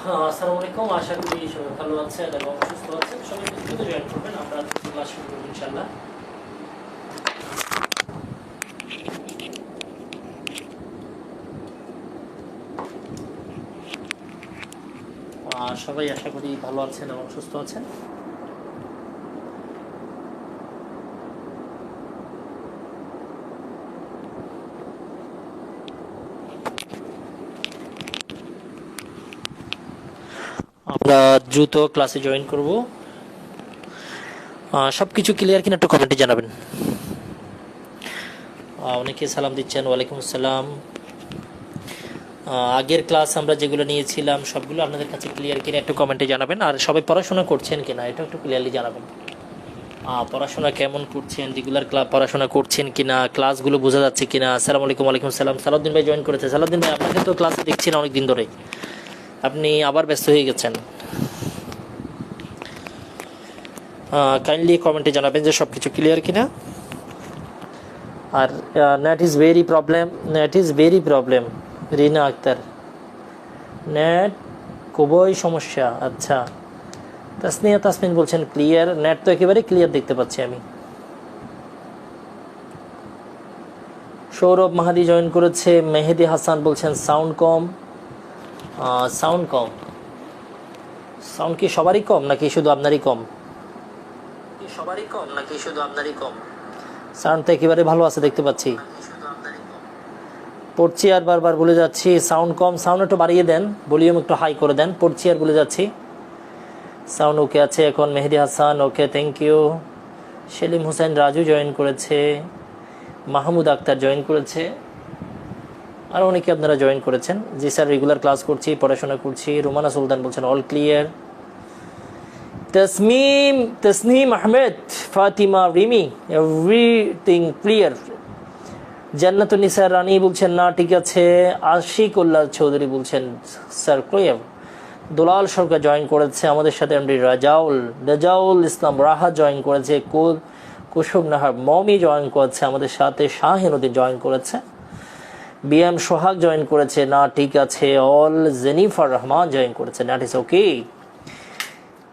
আসসালামু আলাইকুম, আশা করি সবাই ভালো আছেন এবং সুস্থ আছেন। সবাই দ্রুত জয়েন করবেন, আমরা ক্লাস শুরু করব ইনশাআল্লাহ। সবাই আশা করি ভালো আছেন এবং সুস্থ আছেন। আমরা দ্রুত ক্লাসে জয়েন করব। সবকিছু ক্লিয়ার কিনা একটু কমেন্টে জানাবেন। অনেকে সালাম দিচ্ছেন, ওয়ালাইকুম আসসালাম। আগের ক্লাস আমরা যেগুলো নিয়েছিলাম সবগুলো আপনাদের কাছে ক্লিয়ার কিনা একটু কমেন্টে জানাবেন। আর সবাই পড়াশোনা করছেন কিনা এটা একটু ক্লিয়ারলি জানাবেন। পড়াশোনা কেমন করছেন, রেগুলার পড়াশোনা করছেন কিনা, ক্লাসগুলো বোঝা যাচ্ছে কিনা। আসসালামু আলাইকুম। ওয়ালাইকুম আসসালাম। সালাউদ্দিন ভাই জয়েন করেছে। সালাউদ্দিন ভাই, আপনাকে তো ক্লাসে দেখছি না অনেক দিন ধরে, আপনি আবার ব্যস্ত হয়ে গেছেন। কাইন্ডলি কমেন্টে জানাবেন যে সব কিছু ক্লিয়ার কিনা। আর net is very problem. Rina Akter, net খুবই সমস্যা। আচ্ছা, তাসনিয়া তাসমিন বলছেন ক্লিয়ার। নেট তো একেবারে ক্লিয়ার দেখতে পাচ্ছি আমি। সৌরভ মাহাদি জয়েন করেছে। মেহেদি হাসান বলছেন সাউন্ড কম। সাউন্ড কি সবারই কম নাকি শুধু আপনারই কম? সাউন্ড তো একেবারে ভালো আছে দেখতে পাচ্ছি। পড়ছি আর বারবার বলে যাচ্ছি সাউন্ড কম। সাউন্ড একটু বাড়িয়ে দেন, ভলিউম একটু হাই করে দেন। পড়ছি আর বলে যাচ্ছি। সাউন্ড ওকে আছে এখন। Mehedi Hasan okay, thank you. Selim Hossain Raju join করেছে। মাহমুদ আক্তার জয়েন করেছে। আর অনেকে আপনারা জয়েন করেছেন। জি স্যার, রেগুলার ক্লাস করছি, পড়াশোনা করছি। রুমানা সুলতান বলছেন all clear. Tasnim Ahmed, Fatima, Rimi, everything clear. জান্নাতুন নিসা রানী বলছেন না ঠিক আছে। আশিক উল্লাহ চৌধুরী বলছেন স্যার ক্লিয়ার। দুলাল সরকার জয়েন করেছে আমাদের সাথে। এমডি রাজাউল ইসলাম রাহা জয়েন করেছে। কুসুম নাহার মমি জয়েন করেছে আমাদের সাথে। শাহিনুদ্দিন জয়েন করেছে। বিএম সোহাগ জয়েন করেছে না ঠিক আছে। অল জেনিফার রহমান জয়েন করেছে, that is okay.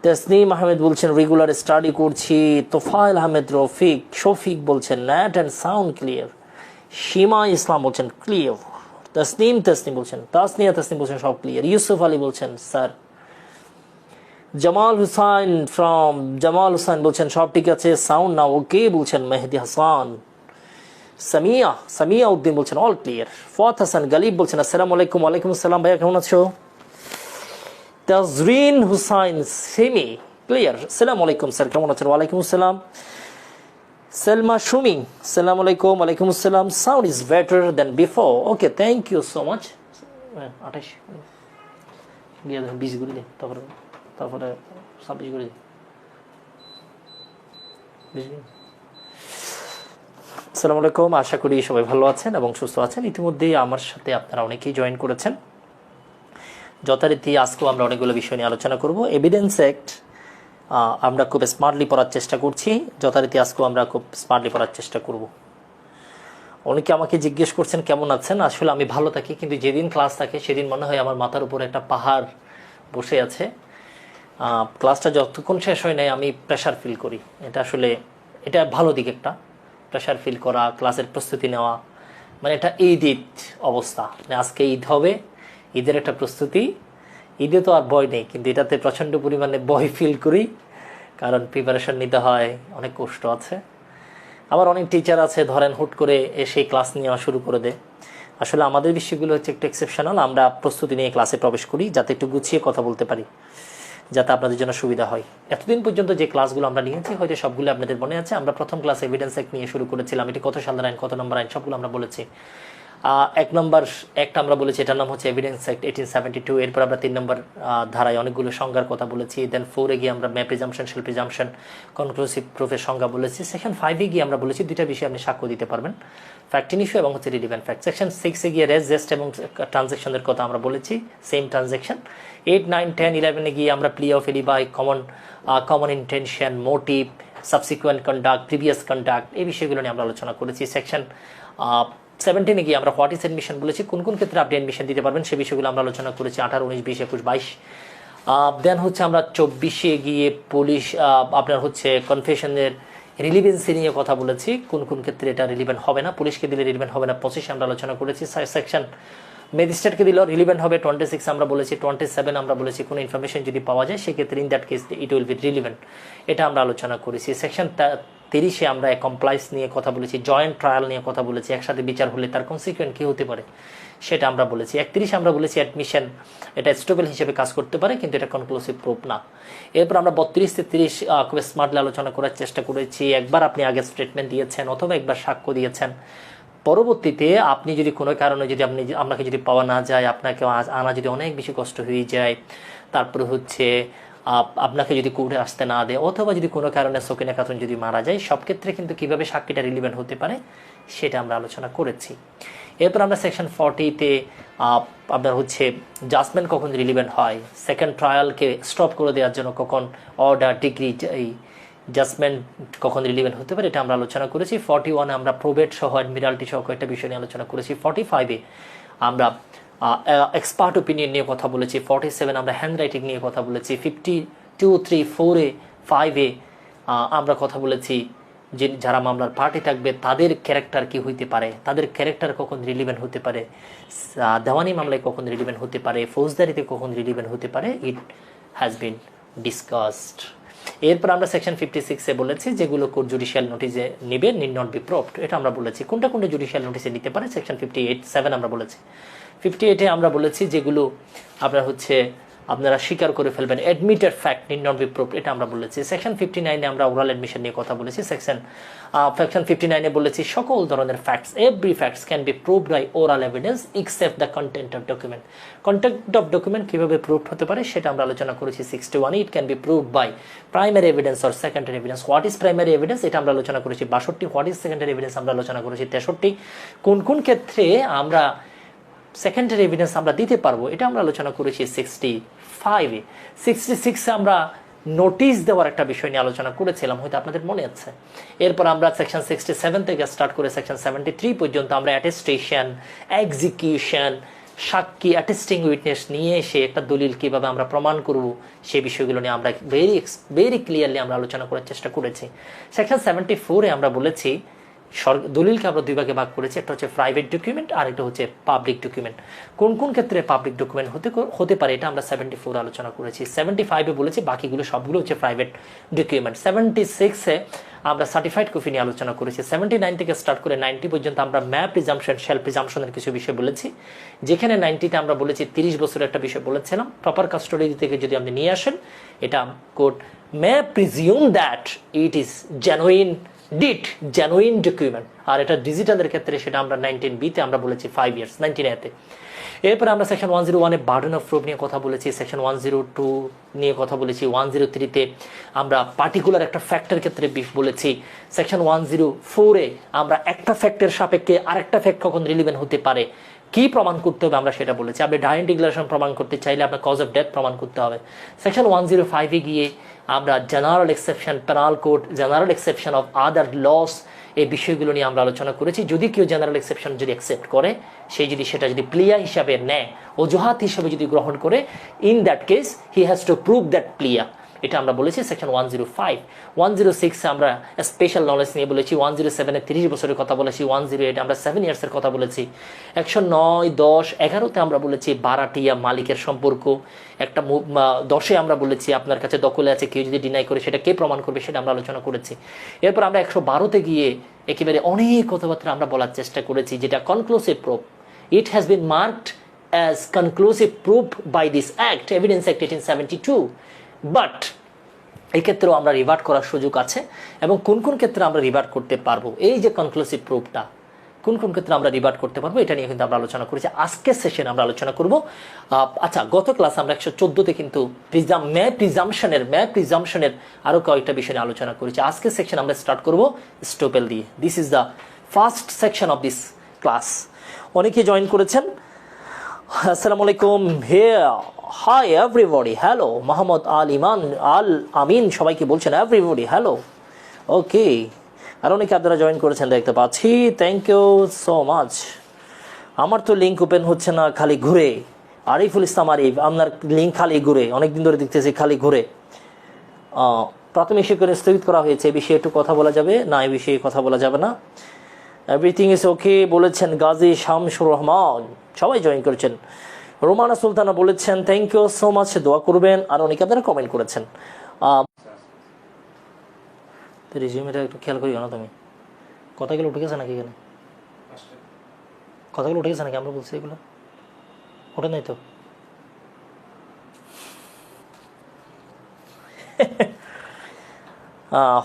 Tasnim Ahmed বলছেন রেগুলার স্টাডি করছি। তোফায়েল আহমেদ শফিক বলছেন নেট অ্যান্ড সাউন্ড ক্লিয়ার। সীমা ইসলাম বলছেন ক্লিয়ার। তসনিম বলছেন, তাসনিয়া তসনিম বলছেন সব ক্লিয়ার। ইউসুফ আলী বলছেন স্যার। জামাল হুসাইন বলছেন সব ঠিক আছে, সাউন্ড না ওকে বলছেন মেহেদি হাসান। সামিয়া উদ্দিন বলছেন অল ক্লিয়ার। ফত হাসান গালিব বলছেন আসসালামু আলাইকুম। ওয়ালাইকুম আসসালাম ভাইয়া, কেমন আছো? Tajrin Hussain semi clear. আসসালামু আলাইকুম স্যার, কেমন আছেন? ওয়ালাইকুম আসসালাম। সেলমা সুমি, আসসালামু আলাইকুম। ওয়ালাইকুম আসসালাম। Sound is better then before. Okay, thank you so much. 28 দিয়ে 20 করে দিই, তারপরে 26 করে দিই। আসসালামু আলাইকুম, আশা করি সবাই ভালো আছেন এবং সুস্থ আছেন। ইতিমধ্যেই আমার সাথে আপনারা অনেকেই জয়েন করেছেন। যথারীতি আজকেও আমরা অনেকগুলো বিষয় নিয়ে আলোচনা করব। এভিডেন্স অ্যাক্ট আমরা খুব স্মার্টলি পড়ার চেষ্টা করছি। যথারীতি আজকেও আমরা খুব স্মার্টলি পড়ার চেষ্টা করব। অনেকে আমাকে জিজ্ঞেস করছেন কেমন আছেন। আসলে আমি ভালো থাকি, কিন্তু যেদিন ক্লাস থাকে সেদিন মনে হয় আমার মাথার উপরে একটা পাহাড় বসে আছে। ক্লাসটা যতক্ষণ শেষ হয় নাই আমি প্রেশার ফিল করি। এটা ভালো দিক। একটা প্রেশার ফিল করা, ক্লাসের প্রস্তুতি নেওয়া, মানে এটা ঈদ অবস্থা। আজকে ঈদ হবে, ঈদের একটা প্রস্তুতি ঈদে তো আর ভয় নেই, কিন্তু এটাতে প্রচণ্ড পরিমাণে ভয় ফিল করি, কারণ প্রিপারেশন নিতে হয়, অনেক কষ্ট আছে। আবার অনেক টিচার আছে ধরেন হুট করে এসে ক্লাস নেওয়া শুরু করে দেয়। আসলে আমাদের বিষয়গুলো হচ্ছে একটু এক্সেপশনাল, আমরা প্রস্তুতি নিয়ে ক্লাসে প্রবেশ করি যাতে একটু গুছিয়ে কথা বলতে পারি, যাতে আপনাদের জন্য সুবিধা হয়। এতদিন পর্যন্ত যে ক্লাসগুলো আমরা নিয়েছি হয়তো সবগুলো আপনাদের মনে আছে। আমরা প্রথম ক্লাস এভিডেন্স অ্যাক্ট নিয়ে শুরু করেছিলাম, এটি কত সালের আইন, কত নম্বর আইন, সবগুলো আমরা বলেছি। এক নম্বর একটা আমরা বলেছি, এটার নাম হচ্ছে এভিডেন্স অ্যাক্ট 1872। এরপর আমরা 3 নম্বর ধারায় অনেকগুলো সংজ্ঞার কথা বলেছি। দেন 4-এ গিয়ে আমরা মে প্রিজাম্পশন, শেল প্রিজাম্পশন, কনক্লুসিভ প্রুফের সংজ্ঞা বলেছি। সেকশন 5-এ গিয়ে আমরা বলেছি দুইটা বিষয়ে আপনি সাক্ষ্য দিতে পারবেন, ফ্যাক্টিং ইস্যু এবং হচ্ছে রিলিভেন্ট ফ্যাক্ট। সেকশন 6-এ গিয়ে রেস, জেস্ট এবং ট্রানজ্যাকশনের কথা আমরা বলেছি, সেম ট্রানজ্যাকশন। 8, 9, 10, 11-এ গিয়ে আমরা plea of alibi, common intention, motive, subsequent conduct, previous conduct, এই বিষয়গুলো নিয়ে আমরা আলোচনা করেছি। সেকশন 17-এ গিয়ে আমরা হোয়াট ইজ অ্যাডমিশন বলেছি, কোন কোন ক্ষেত্রে আপনি অ্যাডমিশন দিতে পারবেন সে বিষয়গুলো আমরা আলোচনা করেছি, 18, 19, 20, 21, 22। দেন হচ্ছে আমরা 24-এ গিয়ে পুলিশ আপনার হচ্ছে কনফেশনের রিলিভেন্সি নিয়ে কথা বলেছি, কোন কোন ক্ষেত্রে এটা রিলিভেন্ট হবে না, পুলিশকে দিলে রিলিভেন্ট হবে না। 25-এ আমরা আলোচনা করেছি। সেকশন ম্যাজিস্ট্রেটকে দিলেও রিলিভেন্ট হবে। 26 আমরা বলেছি। 27 আমরা বলেছি কোনো ইনফরমেশন যদি পাওয়া যায় সেক্ষেত্রে in that case it will B relevant, এটা আমরা আলোচনা করেছি। সেকশন 30-এ আমরা কমপ্লাইন্স নিয়ে কথা বলেছি, জয়েন্ট ট্রায়াল নিয়ে কথা বলেছি, একসাথে বিচার হলে তার কনসিকুয়েন্ট কী হতে পারে সেটা আমরা বলেছি। 31 আমরা বলেছি অ্যাডমিশন এটা স্টেবল হিসেবে কাজ করতে পারে, কিন্তু এটা কনক্লুসিভ প্রুফ না। এরপর আমরা 32-33 খুব স্মার্টলি আলোচনা করার চেষ্টা করেছি। একবার আপনি আগে স্টেটমেন্ট দিয়েছেন অথবা একবার সাক্ষ্য দিয়েছেন, পরবর্তীতে আপনি যদি কোনো কারণে যদি আপনাকে যদি পাওয়া না যায়, আপনাকে আনা যদি অনেক বেশি কষ্ট হয়ে যায়, তারপরে হচ্ছে আপনাকে যদি কোর্টে আসতে না দেয়, অথবা যদি কোনো কারণে সকিনা খাতুন যদি মারা যায়, সব ক্ষেত্রে কিন্তু কীভাবে সাক্ষীটা রিলিভেন্ট হতে পারে সেটা আমরা আলোচনা করেছি। এরপর আমরা সেকশন 40-তে আপনার হচ্ছে জাজমেন্ট কখন রিলিভেন্ট হয়, সেকেন্ড ট্রায়ালকে স্টপ করে দেওয়ার জন্য কখন অর্ডার, ডিগ্রি, এই জাজমেন্ট কখন রিলিভেন্ট হতে পারে এটা আমরা আলোচনা করেছি। 41-এ আমরা প্রোবেট সহ অ্যাডমিরাল্টি সহ কয়েকটা বিষয় নিয়ে আলোচনা করেছি। 45-এ আমরা এক্সপার্ট ওপিনিয়ন নিয়ে কথা বলেছি। 47 আমরা হ্যান্ড রাইটিং নিয়ে কথা বলেছি। 52, 3, 4-এ 5-এ আমরা কথা বলেছি যে যারা মামলার পার্টি থাকবে তাদের ক্যারেক্টার কি হইতে পারে, তাদের ক্যারেক্টার কখন রিলিভেন্ট হতে পারে, দেওয়ানি মামলায় কখন রিলিভেন্ট হতে পারে, ফৌজদারিতে কখন রিলিভেন্ট হতে পারে, ইট হ্যাজ বিন ডিসকাসড। এরপর আমরা সেকশন 56-এ বলেছি যেগুলো কোর্ট জুডিশিয়াল নোটিসে নেবে নিড নট বি প্রুভড, এটা আমরা বলেছি। কোনটা কোনটা জুডিশিয়াল নোটিসে নিতে পারে সেকশন 58(7) আমরা বলেছি। 58-এ আমরা বলেছি যেগুলো আপনার হচ্ছে আপনারা স্বীকার করে ফেলবেন, admitted fact need not be proved, এটা আমরা বলেছি। সেকশন 59-এ আমরা ওরাল অ্যাডমিশন নিয়ে কথা বলেছি। সেকশন 59-এ বলেছি সকল ধরনের facts, every facts can be proved by oral evidence except the content of document. Content of document কীভাবে প্রুভড হতে পারে সেটা আমরা আলোচনা করেছি। 61-এ it can be proved by primary evidence or secondary evidence. What is primary evidence এটা আমরা আলোচনা করেছি। 62 হোয়াট ইজ সেকেন্ডারি এভিডেন্স আমরা আলোচনা করেছি। 63 কোন কোন ক্ষেত্রে আমরা সেকেন্ডারি এভিডেন্স আমরা দিতে পারবো এটা আমরা আলোচনা করেছি। 65-এ 66-এ আমরা নোটিশ দেওয়ার একটা বিষয় নিয়ে আলোচনা করেছিলাম, হয়তো আপনাদের মনে আছে। এরপর আমরা সেকশন 67 থেকে স্টার্ট করে সেকশন 73 পর্যন্ত আমরা অ্যাটেস্টেশন, এক্সিকিউশন, সাক্ষী, অ্যাটেস্টিং উইটনেস নিয়ে এসে একটা দলিল কীভাবে আমরা প্রমাণ করব সেই বিষয়গুলো নিয়ে আমরা ভেরি ক্লিয়ারলি আমরা আলোচনা করার চেষ্টা করেছি। সেকশন 74-এ আমরা বলেছি দলিলকে আমরা দুই ভাগে ভাগ করেছি, একটা হচ্ছে প্রাইভেট ডকুমেন্ট আর একটা হচ্ছে পাবলিক ডকুমেন্ট। কোন কোন ক্ষেত্রে পাবলিক ডকুমেন্ট হতে পারে এটা আমরা 74 আলোচনা করেছি। 75-এ বলেছি বাকিগুলো সবগুলো হচ্ছে প্রাইভেট ডকুমেন্ট। 76-এ আমরা সার্টিফাইড কপি নিয়ে আলোচনা করেছি। 79 থেকে স্টার্ট করে 90 পর্যন্ত আমরা ম্যাপ প্রিজাম্পশন, শেল প্রিজাম্পশনের কিছু বিষয় বলেছি, যেখানে 90-তে আমরা বলেছি 30 বছরের একটা বিষয় বলেছিলাম, প্রপার কাস্টোডি থেকে যদি আপনি নিয়ে আসেন এটা court may presume that it is genuine document. আর এটা ডিজিটালের ক্ষেত্রে সেটা আমরা 19B-তে আমরা বলেছি 5 ইয়ার্স, 19A-তে। এরপর আমরা সেকশন 101-এ বার্ডেন অফ প্রুফ নিয়ে কথা বলেছি। সেকশন 102 নিয়ে কথা বলেছি। 103-তে আমরা পার্টিকুলার একটা ফ্যাক্টের ক্ষেত্রে বলেছি। সেকশন 104-এ আমরা একটা ফ্যাক্টের সাপেক্ষে আরেকটা ফ্যাক্ট কখন রিলিভেন্ট হতে পারে, কি প্রমাণ করতে হবে আমরা সেটা বলেছি। আপনি ডাইরেক্ট ডিক্লারেশন প্রমাণ করতে চাইলে আপনার কজ অফ ডেথ প্রমাণ করতে হবে। সেকশন 105-এ গিয়ে আমরা general exception, penal code, general exception of other laws, এই বিষয়গুলো নিয়ে আমরা আলোচনা করেছি। যদি কেউ জেনারেল এক্সেপশন যদি অ্যাকসেপ্ট করে, সেই যদি সেটা যদি প্লিয়া হিসাবে নেয়, অজুহাত হিসাবে যদি গ্রহণ করে, in that case he has to prove that plea. এটা আমরা বলেছি সেকশন 105। 106 আমরা স্পেশাল নলেজ নিয়ে বলেছি, 107 30 বছরের কথা বলেছি, 108 আমরা 7 ইয়ার্সের কথা বলেছি, 109, 10, 11তে আমরা বলেছি বারাটিয়া মালিকের সম্পর্ক, একটা 10-এ আমরা বলেছি আপনার কাছে দখলে আছে, কেউ যদি ডিনাই করে সেটা কে প্রমাণ করবে সেটা আমরা আলোচনা করেছি। এরপর আমরা 112তে গিয়ে একেবারে অনেক কথাবার্তা আমরা বলার চেষ্টা করেছি, যেটা conclusive proof. It has been marked as conclusive proof by this act, Evidence Act 1872, but এই ক্ষেত্রেও আমরা রিভার্ট করার সুযোগ আছে, এবং কোন কোন ক্ষেত্রে আমরা রিভার্ট করতে পারবো, এই যে কনক্লুসিভ প্রুফটা কোন কোন ক্ষেত্রে আমরা রিভার্ট করতে পারবো, এটা নিয়ে কিন্তু আমরা আলোচনা করেছি। আজকের সেশনে আমরা আলোচনা করব। আচ্ছা, গত ক্লাস আমরা 114তে কিন্তু প্রিজাম্পশনের আরো কয়েকটা বিষয় নিয়ে আলোচনা করেছি। আজকের সেকশন আমরা স্টার্ট করব স্টোপেল দিয়ে। This is the first section of this class. অনেকে জয়েন করেছেন, আসসালামু আলাইকুম, হাই এভরিবডি, হ্যালো, মোহাম্মদ আল আমিন সবাইকে বলছেন এভরিবডি হ্যালো, ওকে। আর অনেকে আপনারা জয়েন করেছেন দেখতে পাচ্ছি, থ্যাংক ইউ সো মাচ। আমার তো লিঙ্ক ওপেন হচ্ছে না, খালি ঘুরে। আরিফুল ইসলাম আরিফ, আপনার লিঙ্ক খালি ঘুরে, অনেকদিন ধরে দেখতেছি খালি ঘুরে। প্রাথমিক শিক্ষা স্থগিত করা হয়েছে, এই বিষয়ে একটু কথা বলা যাবে না? এই বিষয়ে কথা বলা যাবে না। এভরিথিং ইজ ওকে বলেছেন গাজী শামসুর রহমান, সবাই জয়েন করেছেন। রোমানা সুলতানা বলেছেন থ্যাংক ইউ সো মাচ, দোয়া করবেন। আর অনেকে আপনারা কমেন্ট করেছেন। রিজিউমিটা একটু খেয়াল করিও না তুমি, কথাগুলো উঠে গেছে নাকি? এখানে কথাগুলো উঠে গেছে নাকি? আমরা বলছি এগুলো ওঠে নাই তো।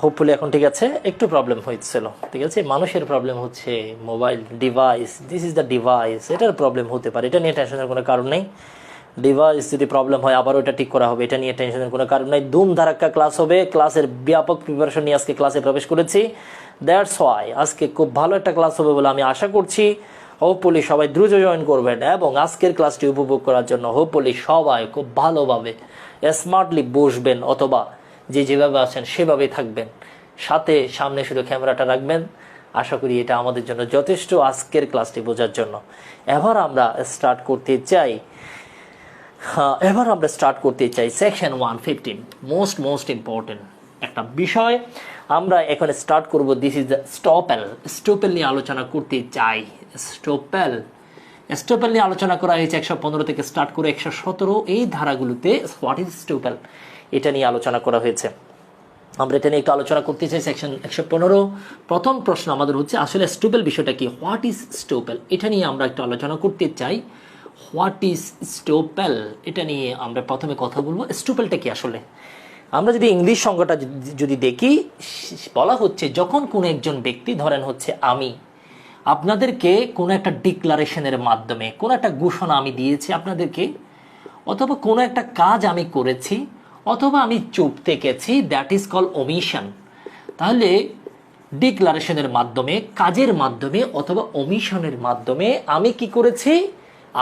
হোপফুলি এখন ঠিক আছে। একটু প্রবলেম হয়েছিল, ঠিক আছে, মানুষের প্রবলেম হচ্ছে, mobile device, this is the device, এটার প্রবলেম হতে পারে, এটা নিয়ে টেনশনের কোনো কারণ নেই। ডিভাইস যদি প্রবলেম হয় আবার ওটা ঠিক করা হবে, এটা নিয়ে টেনশনের কোনো কারণ নেই। ধুম ধারাক্কা ক্লাস হবে, ক্লাসের ব্যাপক প্রিপারেশন নিয়ে আজকে ক্লাসে প্রবেশ করেছি। দ্যাটস ওয়াই আজকে খুব ভালো একটা ক্লাস হবে বলে আমি আশা করছি। হোপফুলি সবাই দ্রুত জয়েন করবেন, এবং আজকের ক্লাসটি উপভোগ করার জন্য হোপফুলি সবাই খুব ভালোভাবে স্মার্টলি বসবেন, অথবা যে যেভাবে আছেন সেভাবেই থাকবেন, সাথে সামনে শুধু ক্যামেরাটা রাখবেন। আশা করি এটা আমাদের জন্য যথেষ্ট আজকের ক্লাসটি বোঝার জন্য। এবার আমরা স্টার্ট করতে চাই সেকশন 115, মোস্ট ইম্পর্টেন্ট একটা বিষয় আমরা এখন স্টার্ট করব। দিস ইজ দ্য স্টোপেল নিয়ে আলোচনা করতে চাই। স্টোপেল নিয়ে আলোচনা করা হয়েছে 115 থেকে স্টার্ট করে 117 এই ধারাগুলোতে। হোয়াট ইজ স্টোপেল, এটা নিয়ে আলোচনা করা হয়েছে। আমরা এটা নিয়ে একটু আলোচনা করতে চাই। সেকশন 115 প্রথম প্রশ্ন আমাদের হচ্ছে আসলে স্টোপেল বিষয়টা কি, হোয়াট ইজ স্টোপেল, এটা নিয়ে আমরা একটু আলোচনা করতে চাই। হোয়াট ইজ স্টোপেল, এটা নিয়ে আমরা প্রথমে কথা বলবো। স্টোপেলটা কি আসলে? আমরা যদি ইংলিশ সংজ্ঞাটা যদি দেখি, বলা হচ্ছে যখন কোনো একজন ব্যক্তি, ধরেন হচ্ছে আমি আপনাদেরকে কোনো একটা ডিক্লারেশনের মাধ্যমে কোনো একটা ঘোষণা আমি দিয়েছি আপনাদেরকে, অথবা কোনো একটা কাজ আমি করেছি, অথবা আমি চুপ থেকেছি, দ্যাট ইজ কল ওমিশন। তাহলে ডিক্লারেশনের মাধ্যমে, কাজের মাধ্যমে, অথবা ওমিশনের মাধ্যমে আমি কি করেছি,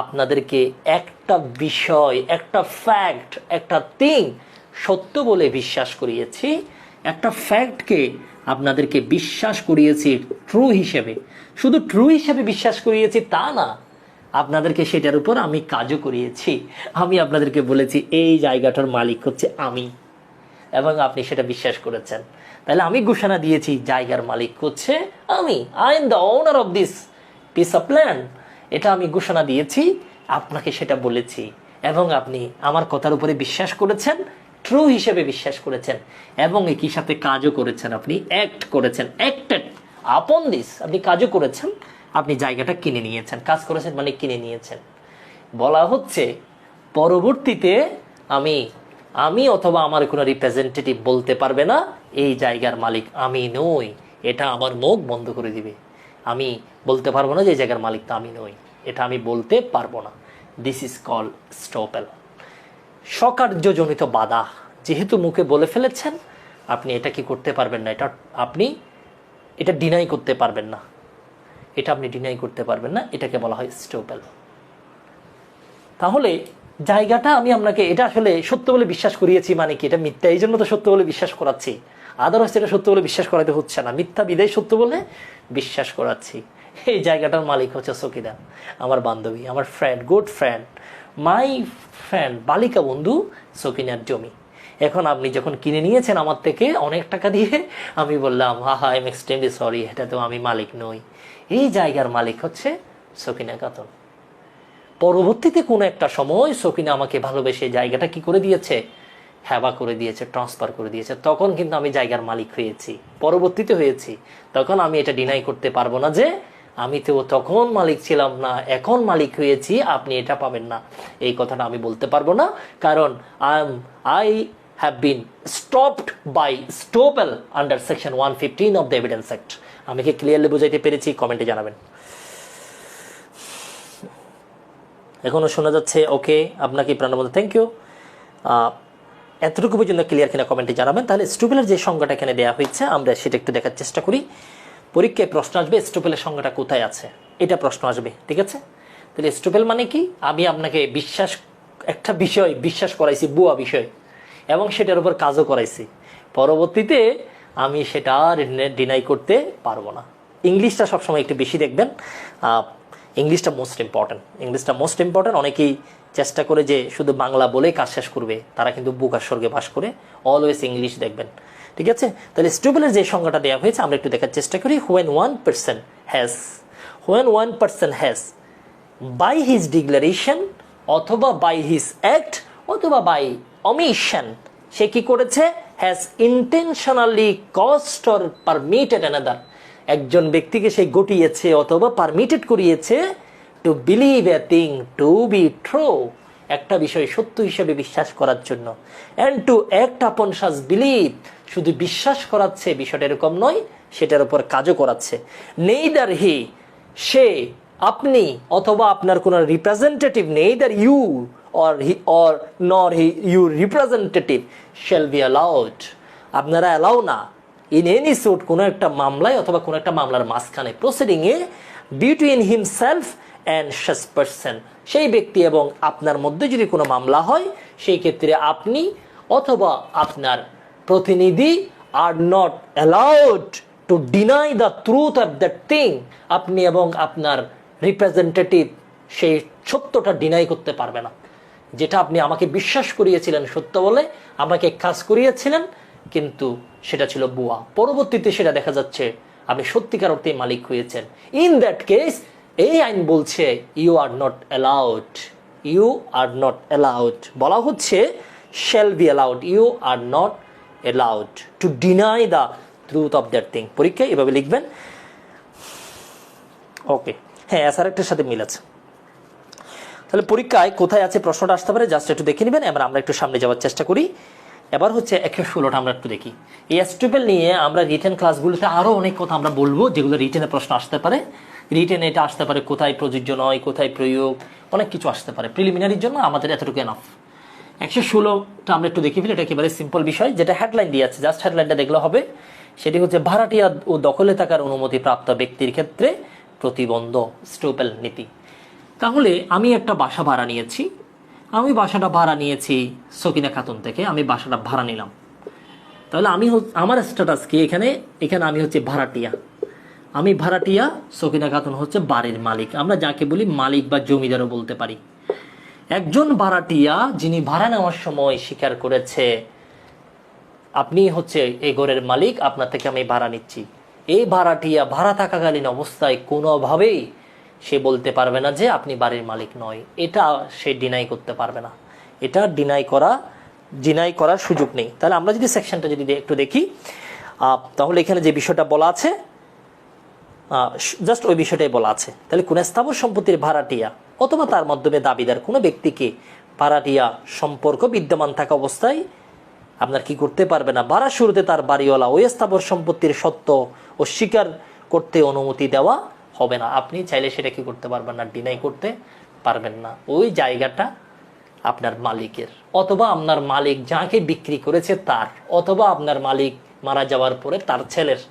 আপনাদেরকে একটা বিষয়, একটা ফ্যাক্ট, একটা থিং সত্য বলে বিশ্বাস করিয়েছি, একটা ফ্যাক্টকে আপনাদেরকে বিশ্বাস করিয়েছি ট্রু হিসেবে। শুধু ট্রু হিসেবে বিশ্বাস করিয়েছি তা না, আপনাদেরকে সেটার উপর আমি কাজও করিয়েছি। আমি আপনাদেরকে বলেছি এই জায়গাটার মালিক হচ্ছে আমি, এবং আপনি সেটা বিশ্বাস করেছেন। তাহলে আমি ঘোষণা দিয়েছি জায়গার মালিক হচ্ছে আমি, I am the owner of this piece of land. এটা আমি ঘোষণা দিয়েছি, আপনাকে সেটা বলেছি, এবং আপনি আমার কথার উপরে বিশ্বাস করেছেন, ট্রু হিসেবে বিশ্বাস করেছেন, এবং একই সাথে কাজও করেছেন। আপনি অ্যাক্ট করেছেন, অ্যাক্টেড আপন দিস, আপনি কাজও করেছেন, আপনি জায়গাটা কিনে নিয়েছেন। কাজ করেছেন মানে কিনে নিয়েছেন। বলা হচ্ছে পরবর্তীতে আমি অথবা আমার কোনো রিপ্রেজেন্টেটিভ বলতে পারবে না এই জায়গার মালিক আমি নই, এটা আমার মুখ বন্ধ করে দিবে। আমি বলতে পারবো না যে এই জায়গার মালিক তো আমি নই, এটা আমি বলতে পারবো না। This is call estoppel. স্বকার্যজনিত বাধা, যেহেতু মুখে বলে ফেলেছেন, আপনি এটা কি করতে পারবেন না, আপনি এটা ডিনাই করতে পারবেন না, এটাকে বলা হয় স্টোপেল। তাহলে জায়গাটা আমি আপনাকে এটা আসলে সত্য বলে বিশ্বাস করিয়েছি মানে কি, এটা মিথ্যা, এই জন্য তো সত্য বলে বিশ্বাস করাচ্ছি, আদারওয়াইজ এটা সত্য বলে বিশ্বাস করাতে হচ্ছে না, মিথ্যা বিদায় সত্য বলে বিশ্বাস করাচ্ছি। এই জায়গাটার মালিক হচ্ছে সকিদা, আমার বান্ধবী, আমার friend, good friend, my friend, বালিকা বন্ধু সকিনার জমি। এখন আপনি যখন কিনে নিয়েছেন আমার থেকে অনেক টাকা দিয়ে, আমি বললাম আই এম এক্সট্রিমলি সরি, এটা তো আমি মালিক নই। এই জায়গার মালিক হচ্ছে সকিনা খাতুন। পরবর্তীতে কোনো একটা সময় সকিনা আমাকে ভালোবেসে জায়গাটা কি করে দিয়েছে, হ্যাবা করে দিয়েছে, ট্রান্সফার করে দিয়েছে। তখন কিন্তু আমি জায়গার মালিক হয়েছি, পরবর্তীতে হয়েছি। তখন আমি এটা ডিনাই করতে পারবো না যে আমি তো তখন মালিক ছিলাম না, এখন মালিক হয়েছি, আপনি এটা পাবেন না। এই কথাটা আমি বলতে পারবো না, কারণ I have been stopped by estoppel under section 115 of the evidence act. আমি কি ক্লিয়ারলি বুঝাইতে পেরেছি? কমেন্টে জানাবেন। এখনো শোনা যাচ্ছে? ওকে, আপনাকে প্রাণবন্ত থ্যাংক ইউ। এতটুকু পর্যন্ত ক্লিয়ার কিনা কমেন্টে জানাবেন। তাহলে স্টুপেলের যে সংজ্ঞাটা এখানে দেওয়া হয়েছে আমরা সেটা একটু দেখার চেষ্টা করি। পরীক্ষায় প্রশ্ন আসবে স্টুপেলের সংজ্ঞাটা কোথায় আছে, এটা প্রশ্ন আসবে, ঠিক আছে? তাহলে স্টুপেল মানে কি? আমি আপনাকে একটা বিষয় বিশ্বাস করাইছি, বুয়া বিষয়, এবং সেটার উপর কাজও করাইছি। পরবর্তীতে আমি সেটা ডিনাই করতে পারবো না। ইংলিশটা সবসময় একটু বেশি দেখবেন, ইংলিশটা মোস্ট ইম্পর্টেন্ট। অনেকেই চেষ্টা করে যে শুধু বাংলা বলেই কাজ শেষ করবে, তারা কিন্তু বুকার স্বর্গে বাস করে। অলওয়েজ ইংলিশ দেখবেন, ঠিক আছে? তাহলে স্টুপেলের যে সংজ্ঞাটা দেওয়া হয়েছে আমরা একটু দেখার চেষ্টা করি। when one person has by his declaration অথবা by his act অথবা by omission, সে কি করেছে? has intentionally caused or permitted another, একজন ব্যক্তিকে সে গটিয়েছে অথবা পারমিটেড করিয়েছে to believe a thing to be true, একটা বিষয় সত্য হিসেবে বিশ্বাস করার জন্য। অ্যান্ড টু অ্যাক্ট আপন সাচ বিলিভ, শুধু বিশ্বাস করাচ্ছে, বিষয়টা এরকম নয়, সেটার উপর কাজও করাচ্ছে। নেইদার হি, সে, আপনি অথবা আপনার কোনো representative, neither you or nor your representative shall be allowed, আপনারা অ্যালাউ না ইন এনি সুট, কোনো একটা মামলায় অথবা কোনো একটা মামলার মাঝখানে, প্রসিডিং এ, between himself and such person, সেই ব্যক্তি এবং আপনার মধ্যে যদি কোনো মামলা হয়, সেই ক্ষেত্রে আপনি অথবা আপনার প্রতিনিধি আর not allowed to deny the truth of that thing, আপনি এবং আপনার রিপ্রেজেন্টেটিভ সেই সত্যটা ডিনাই করতে পারবে না। যেটা আপনি আমাকে বিশ্বাস করিয়েছিলেন সত্য বলে, আমাকে কাজ করিয়েছিলেন, কিন্তু সেটা ছিল বুয়া। পরবর্তীতে সেটা দেখা যাচ্ছে আপনি সত্যিকার অর্থে মালিক হয়েছেন। ইন দ্যাট কেস এই আইন বলছে ইউ আর নট অ্যালাউড, বলা হচ্ছে shall be allowed, you are not allowed to deny the truth of that thing. পরীক্ষায় এভাবে লিখবেন। ওকে, হ্যাঁ, অ্যাসারেক্টের সাথে মিল আছে। তাহলে পরীক্ষায় কোথায় আছে প্রশ্নটা আসতে পারে জাস্ট একটু দেখে নেবেন। এবার আমরা একটু সামনে যাওয়ার চেষ্টা করি। এবার হচ্ছে 116টা আমরা একটু দেখি। এই স্টুপেল নিয়ে আমরা রিটেন ক্লাসগুলোতে আরও অনেক কথা আমরা বলবো, যেগুলো রিটেনে প্রশ্ন আসতে পারে। রিটেনে এটা আসতে পারে কোথায় প্রযোজ্য নয়, কোথায় প্রয়োগ, অনেক কিছু আসতে পারে। প্রিলিমিনারির জন্য আমাদের এতটুকু এনাফ। 116টা আমরা একটু দেখি ফেলি। এটা একেবারে সিম্পল বিষয়, যেটা হেডলাইন দিয়ে আছে, জাস্ট হেডলাইনটা দেখলে হবে। সেটি হচ্ছে ভাড়াটিয়া ও দখলে থাকার অনুমতি প্রাপ্ত ব্যক্তির ক্ষেত্রে প্রতিবন্ধ, স্টুপেল নীতি। তাহলে আমি একটা বাসা ভাড়া নিয়েছি, আমি বাসাটা ভাড়া নিয়েছি সকিনা খাতুন থেকে, আমি বাসাটা ভাড়া নিলাম। তাহলে আমার স্ট্যাটাস কি এখানে আমি হচ্ছে ভাড়াটিয়া, আমি ভাড়াটিয়া, সকিনা খাতুন হচ্ছে বাড়ির মালিক। আমরা যাকে বলি মালিক বা জমিদারও বলতে পারি। একজন ভাড়াটিয়া যিনি ভাড়া নেওয়ার সময় স্বীকার করেছে আপনি হচ্ছে এই ঘরের মালিক, আপনার থেকে আমি ভাড়া নিচ্ছি। এই ভাড়াটিয়া ভাড়া থাকাকালীন অবস্থায় কোনোভাবেই সে বলতে পারবে না যে আপনি বাড়ির মালিক নয়, এটা সে ডিনাই করতে পারবে না। এটা ডিনাই করার সুযোগ নেই। তাহলে আমরা যদি সেকশনটা যদি একটু দেখি, তাহলে এখানে যে বিষয়টা বলা আছে জাস্ট ওই বিষয়টাই বলা আছে। তাহলে কোন স্থাবর সম্পত্তির ভাড়াটিয়া অথবা তার মাধ্যমে দাবিদার কোনো ব্যক্তিকে ভাড়াটিয়া সম্পর্ক বিদ্যমান থাকা অবস্থায় আপনার কি করতে পারবে না, ভাড়া শুরুতে তার বাড়িওয়ালা ওই স্থাবর সম্পত্তির সত্য অস্বীকার করতে অনুমতি দেওয়া হবে না। আপনি চাইলে সেটা কি করতে পারবেন না, ডিনাই করতে পারবেন না। ওই জায়গাটা আপনার মালিকের, অথবা আপনার মালিক যাকে বিক্রি করেছে তার, অথবা আপনার মালিক মারা যাওয়ার পরে তার ছেলের।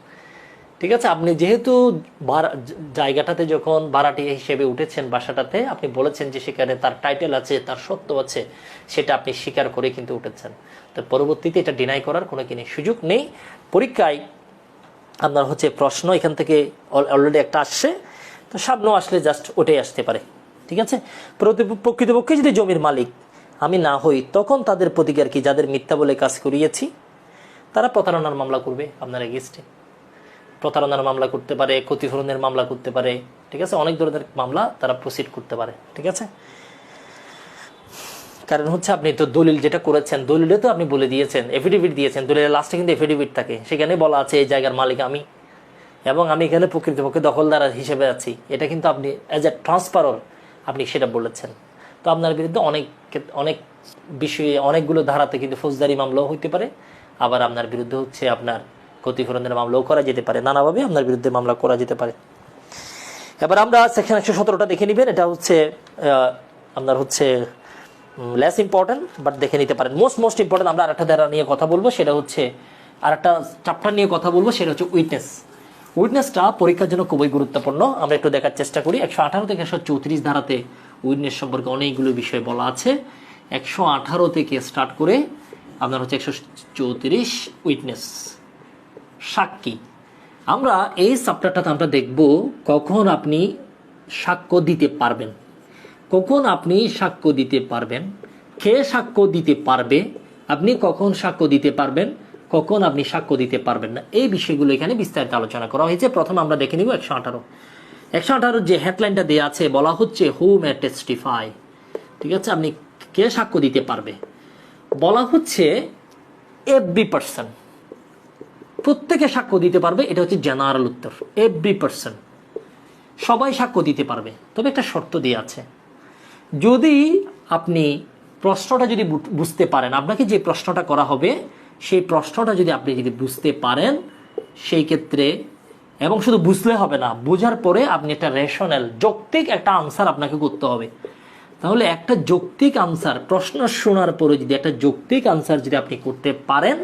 ঠিক আছে, আপনি যেহেতু জায়গাটাতে যখন ভাড়াটি হিসেবে উঠেছেন, বাসাটাতে আপনি বলেছেন যে সেখানে তার টাইটেল আছে, তার সত্য আছে, সেটা আপনি স্বীকার করে কিন্তু উঠেছেন। তো পরবর্তীতে এটা ডিনাই করার কোনো সুযোগ নেই। পরীক্ষায় আপনার হচ্ছে প্রশ্ন এখান থেকে অলরেডি একটা আসছে, তো সামনেও আসলে জাস্ট ওটাই আসতে পারে। ঠিক আছে, প্রকৃতপক্ষে যদি জমির মালিক আমি না হই, তখন তাদের প্রতিকার কি? যাদের মিথ্যা বলে কাজ করিয়েছি তারা প্রতারণার মামলা করবে আপনার এগেইনস্টে। প্রতারণার মামলা করতে পারে, ক্ষতিপূরণের মামলা করতে পারে, ঠিক আছে, অনেক ধরনের মামলা তারা প্রসিড করতে পারে, ঠিক আছে। কারণ হচ্ছে আপনি তো দলিল যেটা করেছেন, দলিলে তো আপনি বলে দিয়েছেন, এফিডেভিট দিয়েছেন, দলিলের লাস্টে কিন্তু এফিডেভিট থাকে, সেখানে বলা আছে এই জায়গার মালিক আমি এবং আমি এখানে প্রকৃতপক্ষে দখলদার হিসেবে আছি, এটা কিন্তু আপনি অ্যাজ এ ট্রান্সফারর আপনি সেটা বলেছেন। তো আপনার বিরুদ্ধে অনেক অনেক বিষয়ে অনেকগুলো ধারাতে কিন্তু ফৌজদারি মামলাও হইতে পারে, আবার আপনার বিরুদ্ধে হচ্ছে আপনার ক্ষতিপূরণের মামলাও করা যেতে পারে, নানাভাবে আপনার বিরুদ্ধে মামলা করা যেতে পারে। এবার আমরা সেকশন 117টা দেখে নেবেন। এটা হচ্ছে আপনার হচ্ছে লেস ইম্পর্টেন্ট, বাট দেখে নিতে পারেন। মোস্ট ইম্পর্টেন্ট আমরা আরেকটা ধারা নিয়ে কথা বলবো, সেটা হচ্ছে আরেকটা চ্যাপ্টার নিয়ে কথা বলবো, সেটা হচ্ছে উইটনেস। উইটনেসটা পরীক্ষার জন্য খুবই গুরুত্বপূর্ণ। আমরা একটু দেখার চেষ্টা করি। 118 থেকে 134 ধারাতে উইটনেস সম্পর্কে অনেকগুলো বিষয় বলা আছে। 118 থেকে স্টার্ট করে আপনার হচ্ছে 134 উইটনেস, সাক্ষী। আমরা এই চ্যাপ্টারটাতে আমরা দেখব কখন আপনি সাক্ষ্য দিতে পারবেন, কখন আপনি সাক্ষ্য দিতে পারবেন, কে সাক্ষ্য দিতে পারবে, আপনি কখন সাক্ষ্য দিতে পারবেন, কখন আপনি সাক্ষ্য দিতে পারবেন না, এই বিষয়গুলো এখানে বিস্তারিত আলোচনা করা হয়েছে। প্রথমে আমরা দেখে নিব 118 যে হেডলাইনটা দেওয়া আছে, বলা হচ্ছে হু মে টেস্টিফাই, ঠিক আছে, আপনি কে সাক্ষ্য দিতে পারবে। বলা হচ্ছে এভরি পারসন, প্রত্যেকে সাক্ষ্য দিতে পারবে, এটা হচ্ছে জেনারেল উত্তর। এভরি পারসন, সবাই সাক্ষ্য দিতে পারবে, তবে একটা শর্ত দিয়ে আছে, যদি আপনি প্রশ্নটা যদি বুঝতে পারেন, আপনাকে যে প্রশ্নটা করা হবে সেই প্রশ্নটা যদি আপনি বুঝতে পারেন, সেই ক্ষেত্রে, এবং শুধু বুঝলে হবে না, বোঝার পরে আপনি একটা রেশনাল যৌক্তিক একটা আনসার আপনাকে করতে হবে। তাহলে একটা যৌক্তিক আনসার, প্রশ্ন শোনার পরে যদি একটা যৌক্তিক আনসার যদি আপনি করতে পারেন,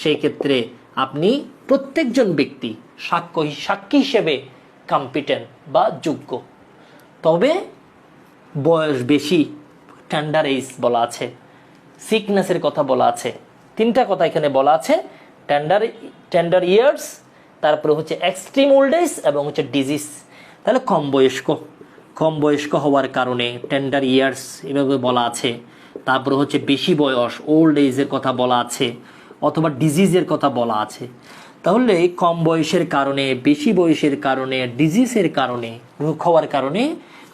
সেই ক্ষেত্রে আপনি প্রত্যেকজন ব্যক্তি সাক্ষী হিসেবে কম্পিটেন্ট বা যোগ্য। তবে বয়স বেশি, টেন্ডার এজ বলা আছে, সিকনেসের কথা বলা আছে, তিনটা কথা এখানে বলা আছে, টেন্ডার ইয়ার্স, তারপরে হচ্ছে এক্সট্রিম ওল্ড এজ এবং হচ্ছে ডিজিজ। তাহলে কম বয়স্ক হওয়ার কারণে টেন্ডার ইয়ার্স এভাবে বলা আছে, তারপরে হচ্ছে বেশি বয়স ওল্ড এজের কথা বলা আছে, অথবা ডিজিজের কথা বলা আছে। তাহলে কম বয়সের কারণে, বেশি বয়সের কারণে, ডিজিজের কারণে, রোগ হওয়ার কারণে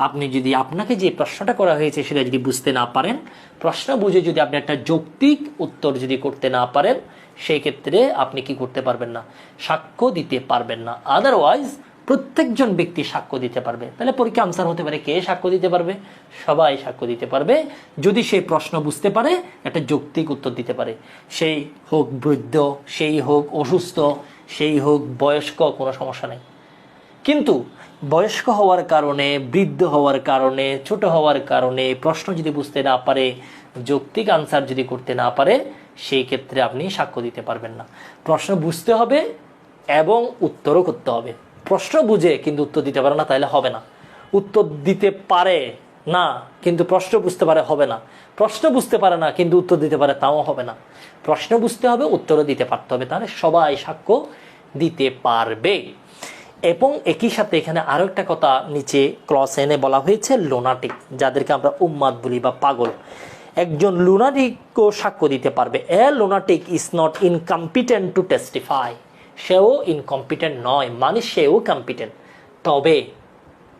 আপনি যদি আপনাকে যে প্রশ্নটা করা হয়েছে সেটা যদি বুঝতে না পারেন, প্রশ্ন বুঝে যদি আপনি একটা যৌক্তিক উত্তর যদি করতে না পারেন, সেই ক্ষেত্রে আপনি কি করতে পারবেন না? সাক্ষ্য দিতে পারবেন না। আদারওয়াইজ প্রত্যেকজন ব্যক্তি সাক্ষ্য দিতে পারবে। তাহলে পরীক্ষা আনসার হতে পারে কে সাক্ষ্য দিতে পারবে? সবাই সাক্ষ্য দিতে পারবে, যদি সেই প্রশ্ন বুঝতে পারে, একটা যৌক্তিক উত্তর দিতে পারে। সেই হোক বৃদ্ধ, সেই হোক অসুস্থ, সেই হোক বয়স্ক, কোনো সমস্যা নেই। কিন্তু বয়স্ক হওয়ার কারণে, বৃদ্ধ হওয়ার কারণে, ছোট হওয়ার কারণে প্রশ্ন যদি বুঝতে না পারে, যৌক্তিক আনসার যদি করতে না পারে, সেই ক্ষেত্রে আপনি সাক্ষ্য দিতে পারবেন না। প্রশ্ন বুঝতে হবে এবং উত্তরও করতে হবে। প্রশ্ন বুঝে কিন্তু উত্তর দিতে পারে না, তাহলে হবে না। উত্তর দিতে পারে না কিন্তু প্রশ্ন বুঝতে পারে, হবে না। প্রশ্ন বুঝতে পারে না কিন্তু উত্তর দিতে পারে, তাও হবে না। প্রশ্ন বুঝতে হবে, উত্তরও দিতে পারতে হবে, তাহলে সবাই সাক্ষ্য দিতে পারবে। এবং একই সাথে এখানে আরো একটা কথা নিচে ক্লস এনে বলা হয়েছে, লোনাটিক, যাদেরকে আমরা উম্মাদ বলি বা পাগল। একজন লুনাটিকও সাক্ষ্য দিতে পারবে। A lunatic is not incompetent to testify, সেও ইনকম্পিটেন্ট নয়, মানে সেও কম্পিটেন্ট।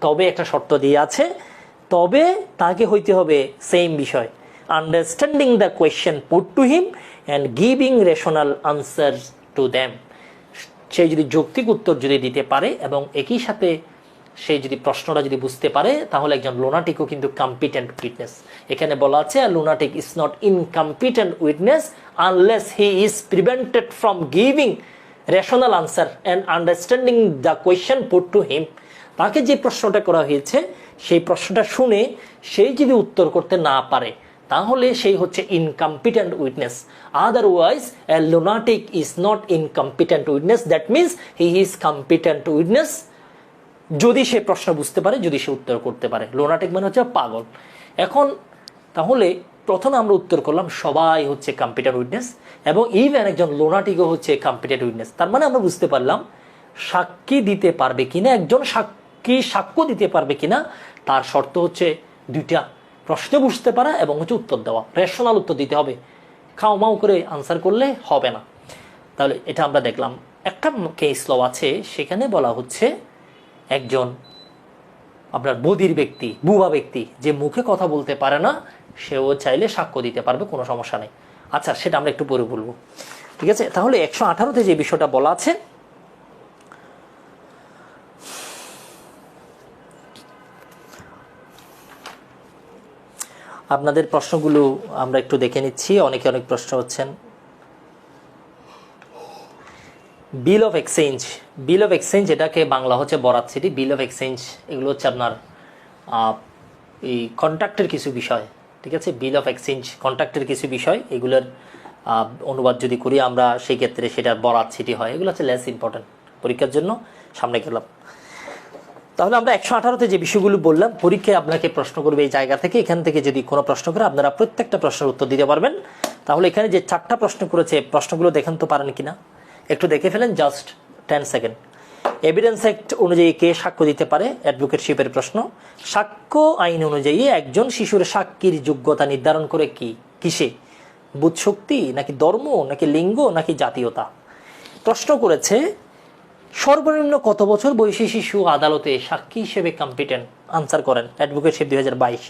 তবে একটা শর্ত দিয়ে আছে, তবে তাকে হইতে হবে সেম বিষয়, understanding the question put to him and giving rational answer to them. সে যদি যৌক্তিক উত্তর যদি দিতে পারে এবং একই সাথে সে যদি প্রশ্নটা যদি বুঝতে পারে, তাহলে একজন লুনাটিকও কিন্তু কম্পিটেন্ট উইটনেস। এখানে বলা আছে lunatic is not incompetent witness unless he is prevented from giving rational answer and understanding the question put to হিম। তাকে যে প্রশ্নটা করা হয়েছে সেই প্রশ্নটা শুনে সেই যদি উত্তর করতে না পারে, তাহলে সেই হচ্ছে incompetent witness. Otherwise A lunatic is not incompetent witness, that means he is competent witness যদি সে প্রশ্ন বুঝতে পারে, যদি সে উত্তর করতে পারে। লুনাটিক মানে হচ্ছে পাগল। এখন তাহলে প্রথমে আমরা উত্তর করলাম সবাই হচ্ছে কম্পিটেন্ট উইটনেস, এবং ইভেন একজন লুনাটিকও হচ্ছে কম্পিটেন্ট উইটনেস। তার মানে আমরা বুঝতে পারলাম সাক্ষী দিতে পারবে কিনা, একজন সাক্ষী সাক্ষ্য দিতে পারবে কিনা, তার শর্ত হচ্ছে দুইটা। প্রশ্ন বুঝতে পারা এবং হচ্ছে উত্তর দেওয়া, রেশনাল উত্তর দিতে হবে, খাও মাও করে আনসার করলে হবে না। তাহলে এটা আমরা দেখলাম। একটা কেস ল আছে, সেখানে বলা হচ্ছে একজন আপনার বধির ব্যক্তি, বুবা ব্যক্তি, যে মুখে কথা বলতে পারে না, সেও চাইলে সাক্ষ্য দিতে পারবে, কোনো সমস্যা নেই। আচ্ছা, সেটা আমরা একটু পরে বলবো, ঠিক আছে? তাহলে 118-তে যে বিষয়টা বলা আছে, আপনাদের প্রশ্নগুলো আমরা একটু দেখে নিচ্ছি, অনেকে অনেক প্রশ্ন হচ্ছেন। বিল of exchange, bill of exchange এটাকে বাংলা হচ্ছে বরাত চিঠি। বিল অফ এক্সচেঞ্জ এগুলো হচ্ছে আপনার এই কন্ট্রাক্টের কিছু বিষয়, ঠিক আছে? বিল অফ এক্সচেঞ্জ কন্ট্রাক্টের কিছু বিষয়, এগুলোর অনুবাদ যদি করি আমরা, সেই ক্ষেত্রে সেটা বরাত চিঠি হয়। এগুলো হচ্ছে লেস ইম্পর্টেন্ট, পরীক্ষার জন্য সামনে গেলাম। তাহলে আমরা 118-তে যে বিষয়গুলো বললাম, পরীক্ষায় আপনাকে প্রশ্ন করবে এই জায়গা থেকে, এখান থেকে যদি কোনো প্রশ্ন করে আপনারা প্রত্যেকটা প্রশ্নের উত্তর দিতে পারবেন। তাহলে এখানে যে 4টা প্রশ্ন করেছে, প্রশ্নগুলো দেখেন তো পারেন কিনা, একটু দেখে ফেলেন, জাস্ট 10 সেকেন্ড। এভিডেন্স অ্যাক্ট অনুযায়ী কে সাক্ষ্য দিতে পারে? অ্যাডভোকেটশিপের প্রশ্ন। সাক্ষ্য আইন অনুযায়ী একজন শিশুর সাক্ষীর যোগ্যতা নির্ধারণ করে কিসে? বুধশক্তি, নাকি ধর্ম, নাকি লিঙ্গ, নাকি জাতীয়তা? প্রশ্ন করেছে সর্বনিম্ন কত বছর বয়সী শিশু আদালতে সাক্ষী হিসেবে কম্পিটেন্ট? আনসার করেন অ্যাডভোকেটশিপ 2022।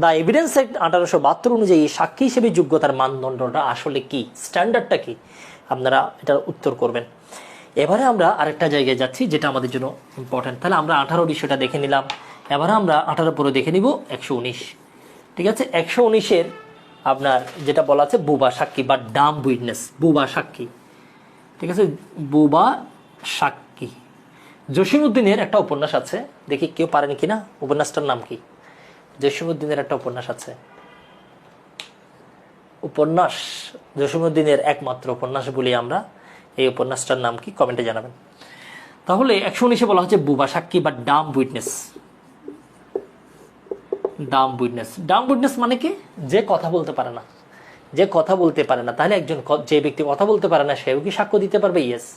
দ্য এভিডেন্স অ্যাক্ট 1872 অনুযায়ী সাক্ষী হিসেবে যোগ্যতার মানদণ্ডটা আসলে কি, স্ট্যান্ডার্ডটা কি? আপনারা এটার উত্তর করবেন। এবারে আমরা আরেকটা জায়গায় যাচ্ছি, যেটা আমাদের জন্য ইম্পর্টেন্ট। তাহলে আমরা 18 বিষয়টা দেখে নিলাম। এবারে আমরা 18 পরে দেখে নিব 119, ঠিক আছে? 119-এর আপনার যেটা বলা আছে বুবা সাক্ষী বা ডাম উইটনেস, বুবা সাক্ষী, ঠিক আছে? বুবা সাক্ষী। জসিমউদ্দিনের একটা উপন্যাস আছে, দেখি কেউ পারেন কিনা, উপন্যাসটার নাম কি? জসিমউদ্দিনের একটা উপন্যাস আছে, উপন্যাস জসিমউদ্দিনের একমাত্র উপন্যাস বলি আমরা, এই উপন্যাসটার নাম কি? কমেন্টে জানাবেন। তাহলে 119-এ বলা হচ্ছে বুবা সাক্ষী বা Dam witness. Dam witness, Dam witness মানে কি? যে কথা বলতে পারে না, যে কথা বলতে পারে না। তাহলে একজন, যে ব্যক্তি কথা বলতে পারে না, সেও কি সাক্ষ্য দিতে পারবে? ইয়েস।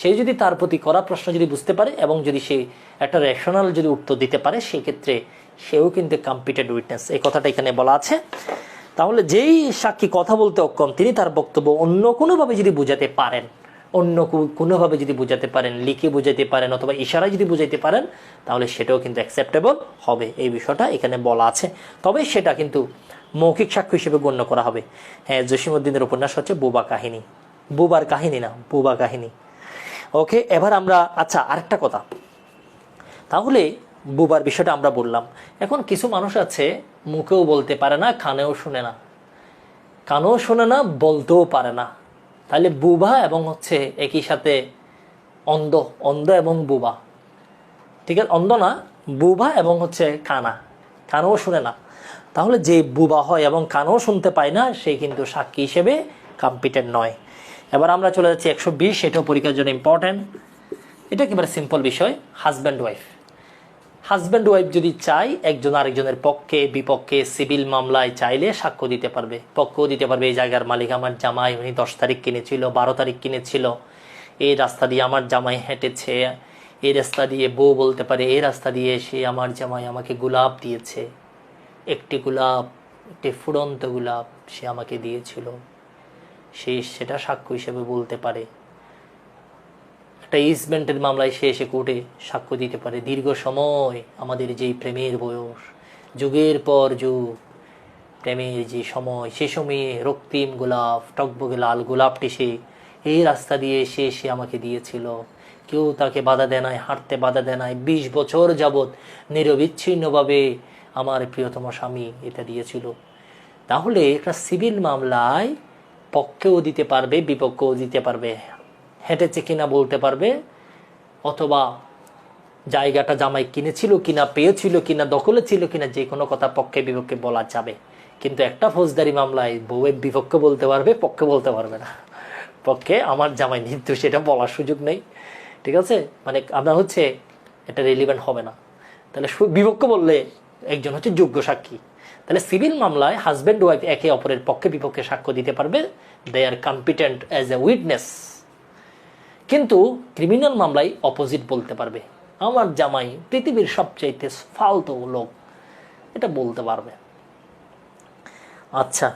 সে যদি তার প্রতি করা প্রশ্ন যদি বুঝতে পারে এবং যদি সে একটা রেশনাল যদি উত্তর দিতে পারে, সেই ক্ষেত্রে সেও কিন্তু কম্পিটেন্ট উইটনেস, এই কথাটা এখানে বলা আছে। তাহলে যেই সাক্ষী কথা বলতে অক্ষম, তিনি তার বক্তব্য অন্য কোনোভাবে যদি বুঝাতে পারেন, অন্য কোনোভাবে যদি বুঝাতে পারেন, লিখে বুঝাইতে পারেন অথবা ইশারায় যদি বুঝাইতে পারেন, তাহলে সেটাও কিন্তু অ্যাকসেপ্টেবল হবে। এই বিষয়টা এখানে বলা আছে, তবে সেটা কিন্তু মৌখিক সাক্ষ্য হিসেবে গণ্য করা হবে। হ্যাঁ, জসিমউদ্দিনের উপন্যাস হচ্ছে বুবা কাহিনী, বুবার কাহিনী না, বুবা কাহিনী। ওকে, এবার আমরা, আচ্ছা আরেকটা কথা, তাহলে বুবার বিষয়টা আমরা বললাম। এখন কিছু মানুষ আছে মুখেও বলতে পারে না, কানেও শুনে না, কানেও শোনে না, বলতেও পারে না। তাহলে বুবা এবং হচ্ছে একই সাথে অন্ধ, অন্ধ এবং বুবা, ঠিক আছে? অন্ধ না, বুবা এবং হচ্ছে কানা, কানেও শুনে না। তাহলে যে বুবা হয় এবং কানেও শুনতে পায় না, সে কিন্তু সাক্ষী হিসেবে কম্পিটেন্ট নয়। এবার আমরা চলে যাচ্ছি 120, এটাও পরীক্ষার জন্য ইম্পর্টেন্ট। এটা একেবারে সিম্পল বিষয়, হাজব্যান্ড ওয়াইফ। হাজব্যান্ড ওয়াইফ যদি চাই একজন আরেকজনের পক্ষে বিপক্ষে সিভিল মামলায় চাইলে সাক্ষ্য দিতে পারবে, পক্ষও দিতে পারবে। এই জায়গার মালিক আমার জামাই, উনি 10 তারিখ কিনেছিল, 12 তারিখ কিনেছিল, এই রাস্তা দিয়ে আমার জামাই হেঁটেছে, এই রাস্তা দিয়ে বউ বলতে পারে, এই রাস্তা দিয়ে সে আমার জামাই আমাকে গোলাপ দিয়েছে, একটি গোলাপ, একটি ফুটন্ত গোলাপ সে আমাকে দিয়েছিল, সেটা সাক্ষ্য হিসেবে বলতে পারে। একটা ইসমেন্টের মামলায় সে এসে কোর্টে সাক্ষ্য দিতে পারে। দীর্ঘ সময় আমাদের যেই প্রেমের বয়স, যুগের পর যুগ প্রেমের যে সময়, সে সময়ে রক্তিম গোলাপ, টকবগে লাল গোলাপটি সে এই রাস্তা দিয়ে সে আমাকে দিয়েছিল, কেউ তাকে বাধা দেয় নাই, হাঁটতে বাধা দেয় নাই, 20 বছর যাবৎ নিরবিচ্ছিন্নভাবে আমার প্রিয়তম স্বামী এটা দিয়েছিল। তাহলে একটা সিভিল মামলায় পক্ষেও দিতে পারবে বিপক্ষেও দিতে পারবে, হেঁটেছে কিনা বলতে পারবে, অথবা জায়গাটা জামাই কিনেছিল কিনা, পেয়েছিল কিনা, দখলে ছিল কিনা, যে কোনো কথা পক্ষে বিপক্ষে বলা যাবে। কিন্তু একটা ফৌজদারি মামলায় বউয়ের বিপক্ষে বলতে পারবে, পক্ষে বলতে পারবে না। পক্ষে আমার জামাই নির্দোষ সেটা বলার সুযোগ নেই, ঠিক আছে? মানে আপনার হচ্ছে এটা রিলিভেন্ট হবে না। তাহলে বিপক্ষে বললে একজন হচ্ছে যোগ্য সাক্ষী। তাহলে সিভিল মামলায় হাজব্যান্ড ওয়াইফ একে অপরের পক্ষে বিপক্ষে সাক্ষ্য দিতে পারবে, দে আর কম্পিটেন্ট অ্যাজ এ উইটনেস। কিন্তু ক্রিমিনাল মামলায় অপোজিট বলতে পারবে, আমার জামাই পৃথিবীর সবচাইতে ফালতু লোক, এটা বলতে পারবে। আচ্ছা,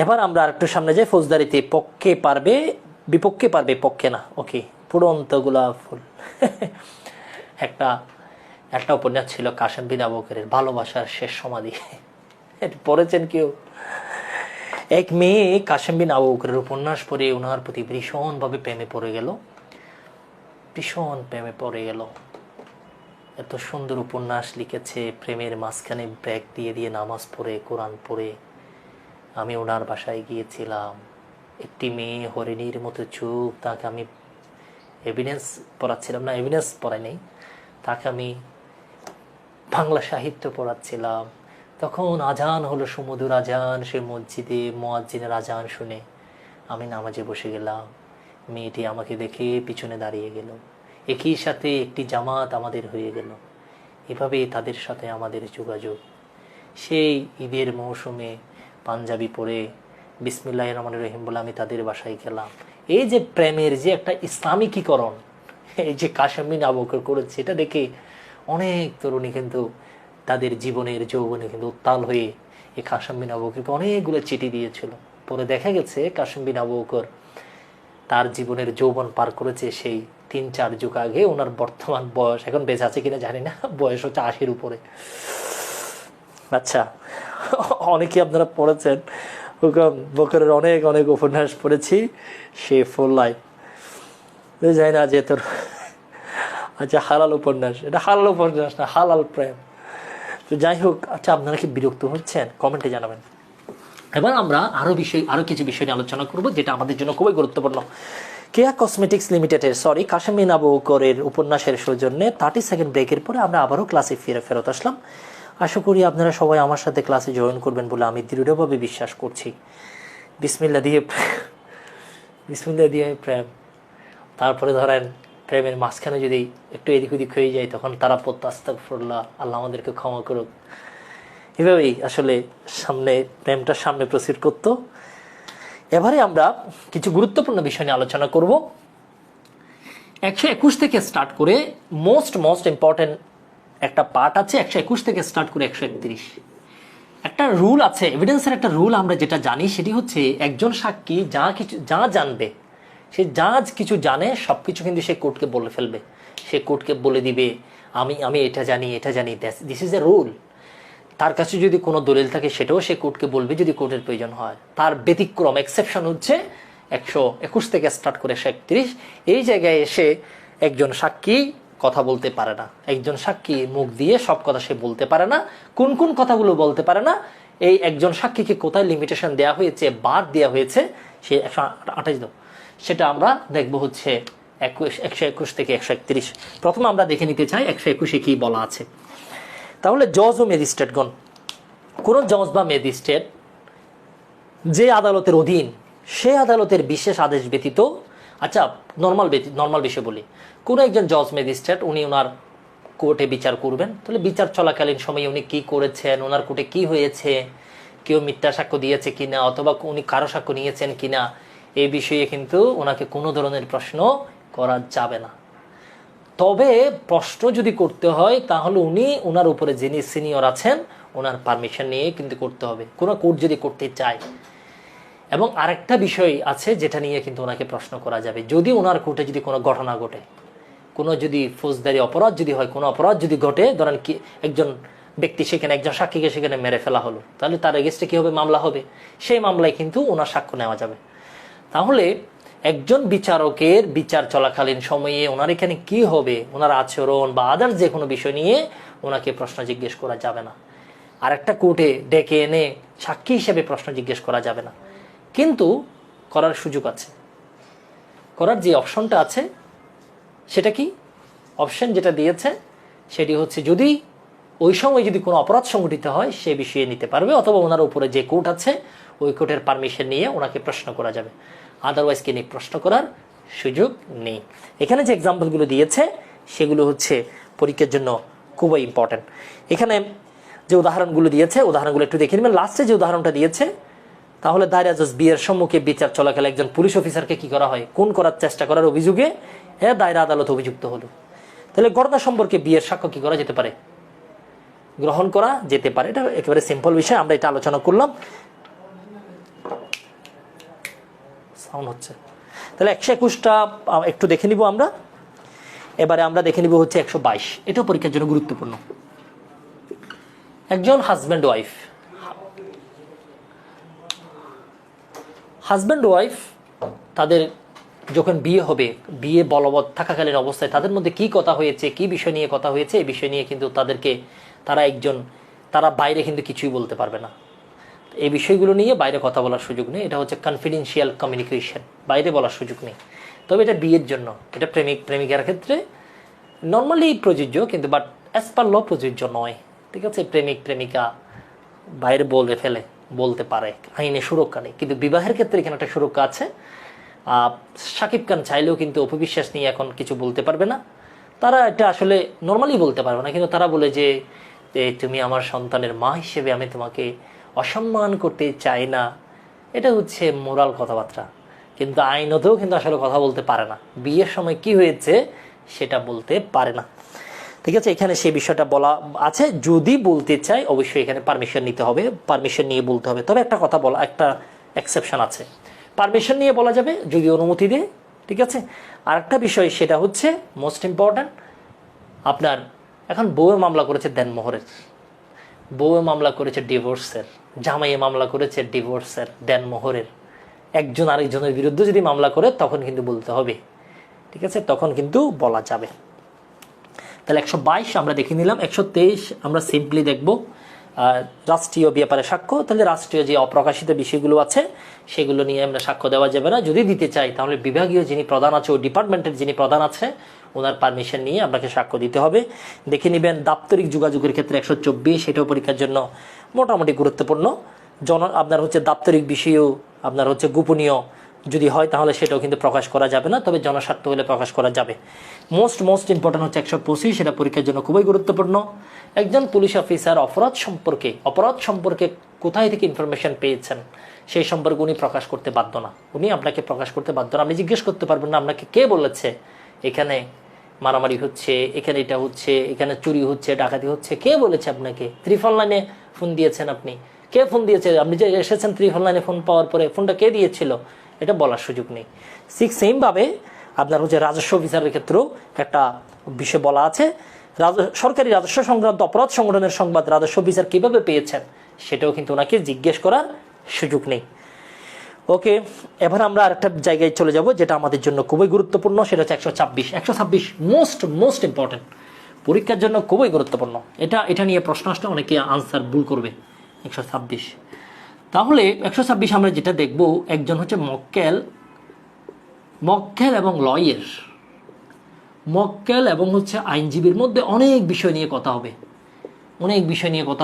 এবার আমরা আরেকটু সামনে যাই। ফৌজদারিতে পক্ষে পারবে, বিপক্ষে পারবে, পক্ষে না। ওকে, ফুটন্ত গোলাপ ফুল। একটা একটা উপন্যাস ছিল কাশেম বিন আবু বকরের, ভালোবাসার শেষ সমাধি। পড়েছেন কেউ? এক মেয়ে কাশেম বিন আবু বকরের উপন্যাস পড়ে ওনার প্রতি ভীষণভাবে প্রেমে পড়ে গেল, ভীষণ প্রেমে পড়ে গেল। এত সুন্দর উপন্যাস লিখেছে, প্রেমের মাঝখানে ব্রেক দিয়ে দিয়ে নামাজ পড়ে, কোরআন পড়ে। আমি ওনার বাসায় গিয়েছিলাম, একটি মেয়ে হরিণীর মতো চুপ, তাকে আমি এভিডেন্স পড়াচ্ছিলাম, না এভিডেন্স পড়াই নেই, তাকে আমি বাংলা সাহিত্য পড়াচ্ছিলাম। তখন আজান হলো, সুমধুর আজান, সে মসজিদে মুয়াজ্জিনের আজান শুনে আমি নামাজে বসে গেলাম। মেয়েটি আমাকে দেখে পিছনে দাঁড়িয়ে গেল, একই সাথে একটি জামাত আমাদের হয়ে গেল। এভাবে তাদের সাথে আমাদের যোগাযোগ। সেই ঈদের মৌসুমে পাঞ্জাবি পরে বিসমিল্লাহির রহমানির রহিম বলে আমি তাদের বাসায় গেলাম। এই যে প্রেমের যে একটা ইসলামিকীকরণ, এই যে কাশেম বিন আবু বকর করেছে, এটা দেখে অনেক তরুণী কিন্তু তাদের জীবনের যৌবনে কিন্তু উত্তাল হয়ে এই কাশেম বিন আবু বকরকে অনেকগুলো চিঠি দিয়েছিল। পরে দেখা গেছে কাশেম বিন আবু বকর তার জীবনের যৌবন পার করেছে সেই 3-4 যুগ আগে। ওনার বর্তমান বয়স, এখন বেঁচে আছে কিনা জানি না, বয়স হচ্ছে 80-র উপরে। আচ্ছা, অনেকে আপনারা পড়েছেন, বকরের অনেক অনেক উপন্যাস পড়েছি, সে ফুল লাইফ যাই না যে তোর। আচ্ছা, হালাল উপন্যাস, এটা হালাল উপন্যাস না, হালাল প্রেম। তো যাই হোক, আচ্ছা আপনারা কি বিরক্ত হচ্ছেন? কমেন্টে জানাবেন। এবার আমরা আরো কিছু বিষয় নিয়ে আলোচনা করব, যেটা আমাদের জন্য খুবই গুরুত্বপূর্ণ। কেয়া কসমেটিক্স লিমিটেডের কাশেম বিন আবু বকরের উপন্যাসের সৌজন্যে 30 সেকেন্ড ব্রেকের পরে আমরা আবারও ক্লাসে ফেরত আসলাম। আশা করি আপনারা সবাই আমার সাথে ক্লাসে জয়েন করবেন বলে আমি দৃঢ়ভাবে বিশ্বাস করছি। বিসমিল্লাহ দিয়ে প্রেম। তারপরে ধরেন প্রেমের মাঝখানে যদি একটু এদিক ওদিক হয়ে যায়, তখন তারা পড়তে আস্তাগফিরুল্লাহ, আল্লাহ আমাদেরকে ক্ষমা করুক। এভাবেই আসলে প্রেমটার সামনে প্রসিড করতো। এবারে আমরা কিছু গুরুত্বপূর্ণ বিষয় নিয়ে আলোচনা করব। 121 থেকে স্টার্ট করে মোস্ট ইম্পর্টেন্ট একটা পার্ট আছে 121 থেকে স্টার্ট করে 131। একটা রুল আছে, এভিডেন্সের একটা রুল আমরা যেটা জানি সেটি হচ্ছে, একজন সাক্ষী যা জানবে, সে যা কিছু জানে সবকিছু কিন্তু সে কোর্টকে বলে ফেলবে। সে কোর্টকে বলে দিবে আমি এটা জানি। This is a rule. তার কাছে যদি কোনো দলিল থাকে সেটাও সে কোর্টকে বলবে যদি কোর্টের প্রয়োজন হয়। তার ব্যতিক্রম, এক্সেপশন হচ্ছে 121 থেকে স্টার্ট করে 131। এই জায়গায় এসে একজন সাক্ষী কথা বলতে পারে না। একজন সাক্ষী মুখ দিয়ে সব কথা সে বলতে পারে না। কোন কোন কথাগুলো বলতে পারে না, এই একজন সাক্ষীকে কোথায় লিমিটেশন দেওয়া হয়েছে, বাদ দেওয়া হয়েছে, সে 128 সেটা আমরা দেখব হচ্ছে 121 থেকে 131। প্রথমে আমরা দেখে নিতে চাই 121-এ কি বলা আছে। তাহলে জজ ও ম্যাজিস্ট্রেটগণ, কোন জজ বা ম্যাজিস্ট্রেট যে আদালতের অধীন, সে আদালতের বিশেষ আদেশ ব্যতীত, আচ্ছা নর্মাল বিষয় বলি, কোন একজন জজ ম্যাজিস্ট্রেট উনি ওনার কোর্টে বিচার করবেন, তাহলে বিচার চলাকালীন সময়ে উনি কি করেছেন, ওনার কোর্টে কি হয়েছে, কেউ মিথ্যা সাক্ষ্য দিয়েছে কিনা, অথবা উনি কারো সাক্ষ্য নিয়েছেন কিনা, এই বিষয়ে কিন্তু ওনাকে কোনো ধরনের প্রশ্ন করা যাবে না। তবে প্রশ্ন যদি করতে হয় তাহলে উনি ওনার উপরে যিনি সিনিয়র আছেন ওনার পারমিশন নিয়ে কিন্তু করতে হবে, কোনো কোর্ট যদি করতে চায়। এবং আরেকটা বিষয় আছে যেটা নিয়ে কিন্তু ওনাকে প্রশ্ন করা যাবে, যদি ওনার কোর্টে যদি কোনো ঘটনা ঘটে, কোনো যদি ফৌজদারি অপরাধ যদি হয়, কোনো অপরাধ যদি ঘটে, ধরেন কি একজন ব্যক্তি সেখানে, একজন সাক্ষীকে সেখানে মেরে ফেলা হলো, তাহলে তার এগেইনস্টে কি হবে, মামলা হবে। সেই মামলায় কিন্তু ওনার সাক্ষ্য নেওয়া যাবে। তাহলে একজন বিচারকের বিচার চলাকালীন সময়ে ওনার এখানে কি হবে, ওনার আচরণ বা আদার্স যে কোনো বিষয় নিয়ে ওনাকে প্রশ্ন জিজ্ঞেস করা যাবে না। আর একটা কোর্টে ডেকে এনে সাক্ষী হিসেবে প্রশ্ন জিজ্ঞেস করা যাবে না, কিন্তু করার সুযোগ আছে। করার যে অপশনটা আছে সেটা কি, অপশন যেটা দিয়েছে সেটি হচ্ছে, যদি ওই সময় যদি কোনো অপরাধ সংঘটিত হয় সে বিষয়ে নিতে পারবে, অথবা ওনার উপরে যে কোর্ট আছে ওই কোর্টের পারমিশন নিয়ে ওনাকে প্রশ্ন করা যাবে। আদারওয়াইজ কে নিয়ে প্রশ্ন করার সুযোগ নেই। এখানে যে এক্সাম্পলগুলো দিয়েছে সেগুলো হচ্ছে পরীক্ষার জন্য খুবই ইম্পর্টেন্ট। এখানে যে উদাহরণগুলো দিয়েছে, উদাহরণগুলো একটু দেখে নেবেন। লাস্টে যে উদাহরণটা দিয়েছে, তাহলে দায়রা জজ বিয়ের সম্মুখে বিচার চলাকালে একজন পুলিশ অফিসারকে কি করা হয়, খুন করার চেষ্টা করার অভিযোগে দায়রা আদালত অভিযুক্ত হলো। তাহলে ঘটনা সম্পর্কে বিয়ের সাক্ষ্য কি করা যেতে পারে, গ্রহণ করা যেতে পারে। এটা একেবারে সিম্পল বিষয়, আমরা এটা আলোচনা করলাম। সাউন্ড হচ্ছে। তাহলে 121টা একটু দেখে নিব আমরা। এবারে আমরা দেখে নিব হচ্ছে 122, এটাও পরীক্ষার জন্য গুরুত্বপূর্ণ। একজন হাজব্যান্ড ওয়াইফ তাদের যখন বিয়ে হবে, বিয়ে বলবৎ থাকাকালীন অবস্থায় তাদের মধ্যে কি কথা হয়েছে, কি বিষয় নিয়ে কথা হয়েছে, এই বিষয় নিয়ে কিন্তু তারা বাইরে কিন্তু কিছুই বলতে পারবে না। এই বিষয়গুলো নিয়ে বাইরে কথা বলার সুযোগ নেই। এটা হচ্ছে কনফিডেন্সিয়াল কমিউনিকেশন, বাইরে বলার সুযোগ নেই। তবে এটা বিয়ের জন্য, এটা প্রেমিকার ক্ষেত্রে নর্মালি প্রযোজ্য, কিন্তু বাট অ্যাজ পার ল প্রযোজ্য নয়। ঠিক আছে, প্রেমিকা বাইরে বলতে পারে, আইনে সুরক্ষা নেই। কিন্তু বিবাহের ক্ষেত্রে এখানে একটা সুরক্ষা আছে। শাকিব খান চাইলেও কিন্তু অপবিশ্বাস নিয়ে এখন কিছু বলতে পারবে না। তারা এটা আসলে নর্মালি বলতে পারবে না, কিন্তু তারা বলে যে তুমি আমার সন্তানের মা হিসেবে আমি তোমাকে অসম্মান করতে চাই না। এটা হচ্ছে মোরাল কথাবার্তা, কিন্তু আইনতেও কিন্তু আসলে কথা বলতে পারে না। বিয়ের সময় কি হয়েছে সেটা বলতে পারে না। ঠিক আছে, এখানে সেই বিষয়টা বলা আছে। যদি বলতে চাই অবশ্যই এখানে পারমিশন নিতে হবে, পারমিশন নিয়ে বলতে হবে। তবে একটা কথা বলা, একটা এক্সেপশন আছে, পারমিশন নিয়ে বলা যাবে যদি অনুমতি দেয়। ঠিক আছে, আর একটা বিষয় সেটা হচ্ছে মোস্ট ইম্পর্ট্যান্ট, আপনার এখন বউয়ে মামলা করেছে দেনমোহরের, বউয়ে মামলা করেছে ডিভোর্সের, জামাইয়ে মামলা করেছে ডিভোর্সের, দেনমোহরের। একজন আরেকজনের বিরুদ্ধে যদি মামলা করে তখন কিন্তু বলতে হবে। ঠিক আছে, তখন কিন্তু বলা যাবে। তাহলে 122 আমরা দেখে নিলাম। 123 আমরা সিম্পলি দেখব রাষ্ট্রীয় ব্যাপারে সাক্ষ্য। তাহলে রাষ্ট্রীয় যে অপ্রকাশিত বিষয়গুলো আছে সেগুলো নিয়ে আমরা সাক্ষ্য দেওয়া যাবে না। যদি দিতে চাই তাহলে বিভাগীয় যিনি প্রধান আছে, ওই ডিপার্টমেন্টের যিনি প্রধান আছে ওনার পারমিশন নিয়ে আপনাকে সাক্ষ্য দিতে হবে। দেখে নেবেন দাপ্তরিক যোগাযোগের ক্ষেত্রে 124, এটাও পরীক্ষার জন্য মোটামুটি গুরুত্বপূর্ণ। আপনার হচ্ছে দাপ্তরিক বিষয়েও আপনার হচ্ছে গোপনীয় যদি হয় তাহলে সেটাও কিন্তু প্রকাশ করা যাবে না, তবে জনস্বার্থ হলে প্রকাশ করা যাবে। মোস্ট ইম্পর্টেন্ট হচ্ছে 125, সেটা পরীক্ষার জন্য খুবই গুরুত্বপূর্ণ। একজন পুলিশ অফিসার অপরাধ সম্পর্কে কোথায় থেকে ইনফরমেশন পেয়েছেন সেই সম্পর্কে উনি প্রকাশ করতে বাধ্য না, উনি আপনাকে প্রকাশ করতে বাধ্য না। আপনি জিজ্ঞেস করতে পারবেন না আপনাকে কে বলেছে এখানে মারামারি হচ্ছে, এখানে এটা হচ্ছে, এখানে চুরি হচ্ছে, ডাকাতি হচ্ছে, কে বলেছে আপনাকে? 3 লাইনে ফোন দিয়েছেন আপনি, কে ফোন দিয়েছে? আপনি যে এসেছেন 3 লাইনে ফোন পাওয়ার পরে ফোনটা কে দিয়েছিল, এটা বলার সুযোগ নেই। সেম ভাবে আপনার হচ্ছে রাজস্ব অফিসারের ক্ষেত্রেও একটা বিষয় বলা আছে, সরকারি রাজস্ব সংক্রান্ত অপরাধ সংগঠনের সংবাদ রাজস্ব অফিসার কিভাবে পেয়েছেন সেটাও কিন্তু ওনাকে জিজ্ঞেস করার সুযোগ নেই। ওকে, এবার আমরা আরেকটা জায়গায় চলে যাব যেটা আমাদের জন্য খুবই গুরুত্বপূর্ণ, সেটা হচ্ছে 126 মোস্ট ইম্পর্টেন্ট, পরীক্ষার জন্য খুবই গুরুত্বপূর্ণ। এটা নিয়ে প্রশ্ন আসলে অনেকে আনসার ভুল করবে। 126, তাহলে 126 আমরা যেটা দেখব, একজন হচ্ছে মক্কেল এবং লয়ের, মক্কেল এবং হচ্ছে আইনজীবীর মধ্যে অনেক বিষয় নিয়ে কথা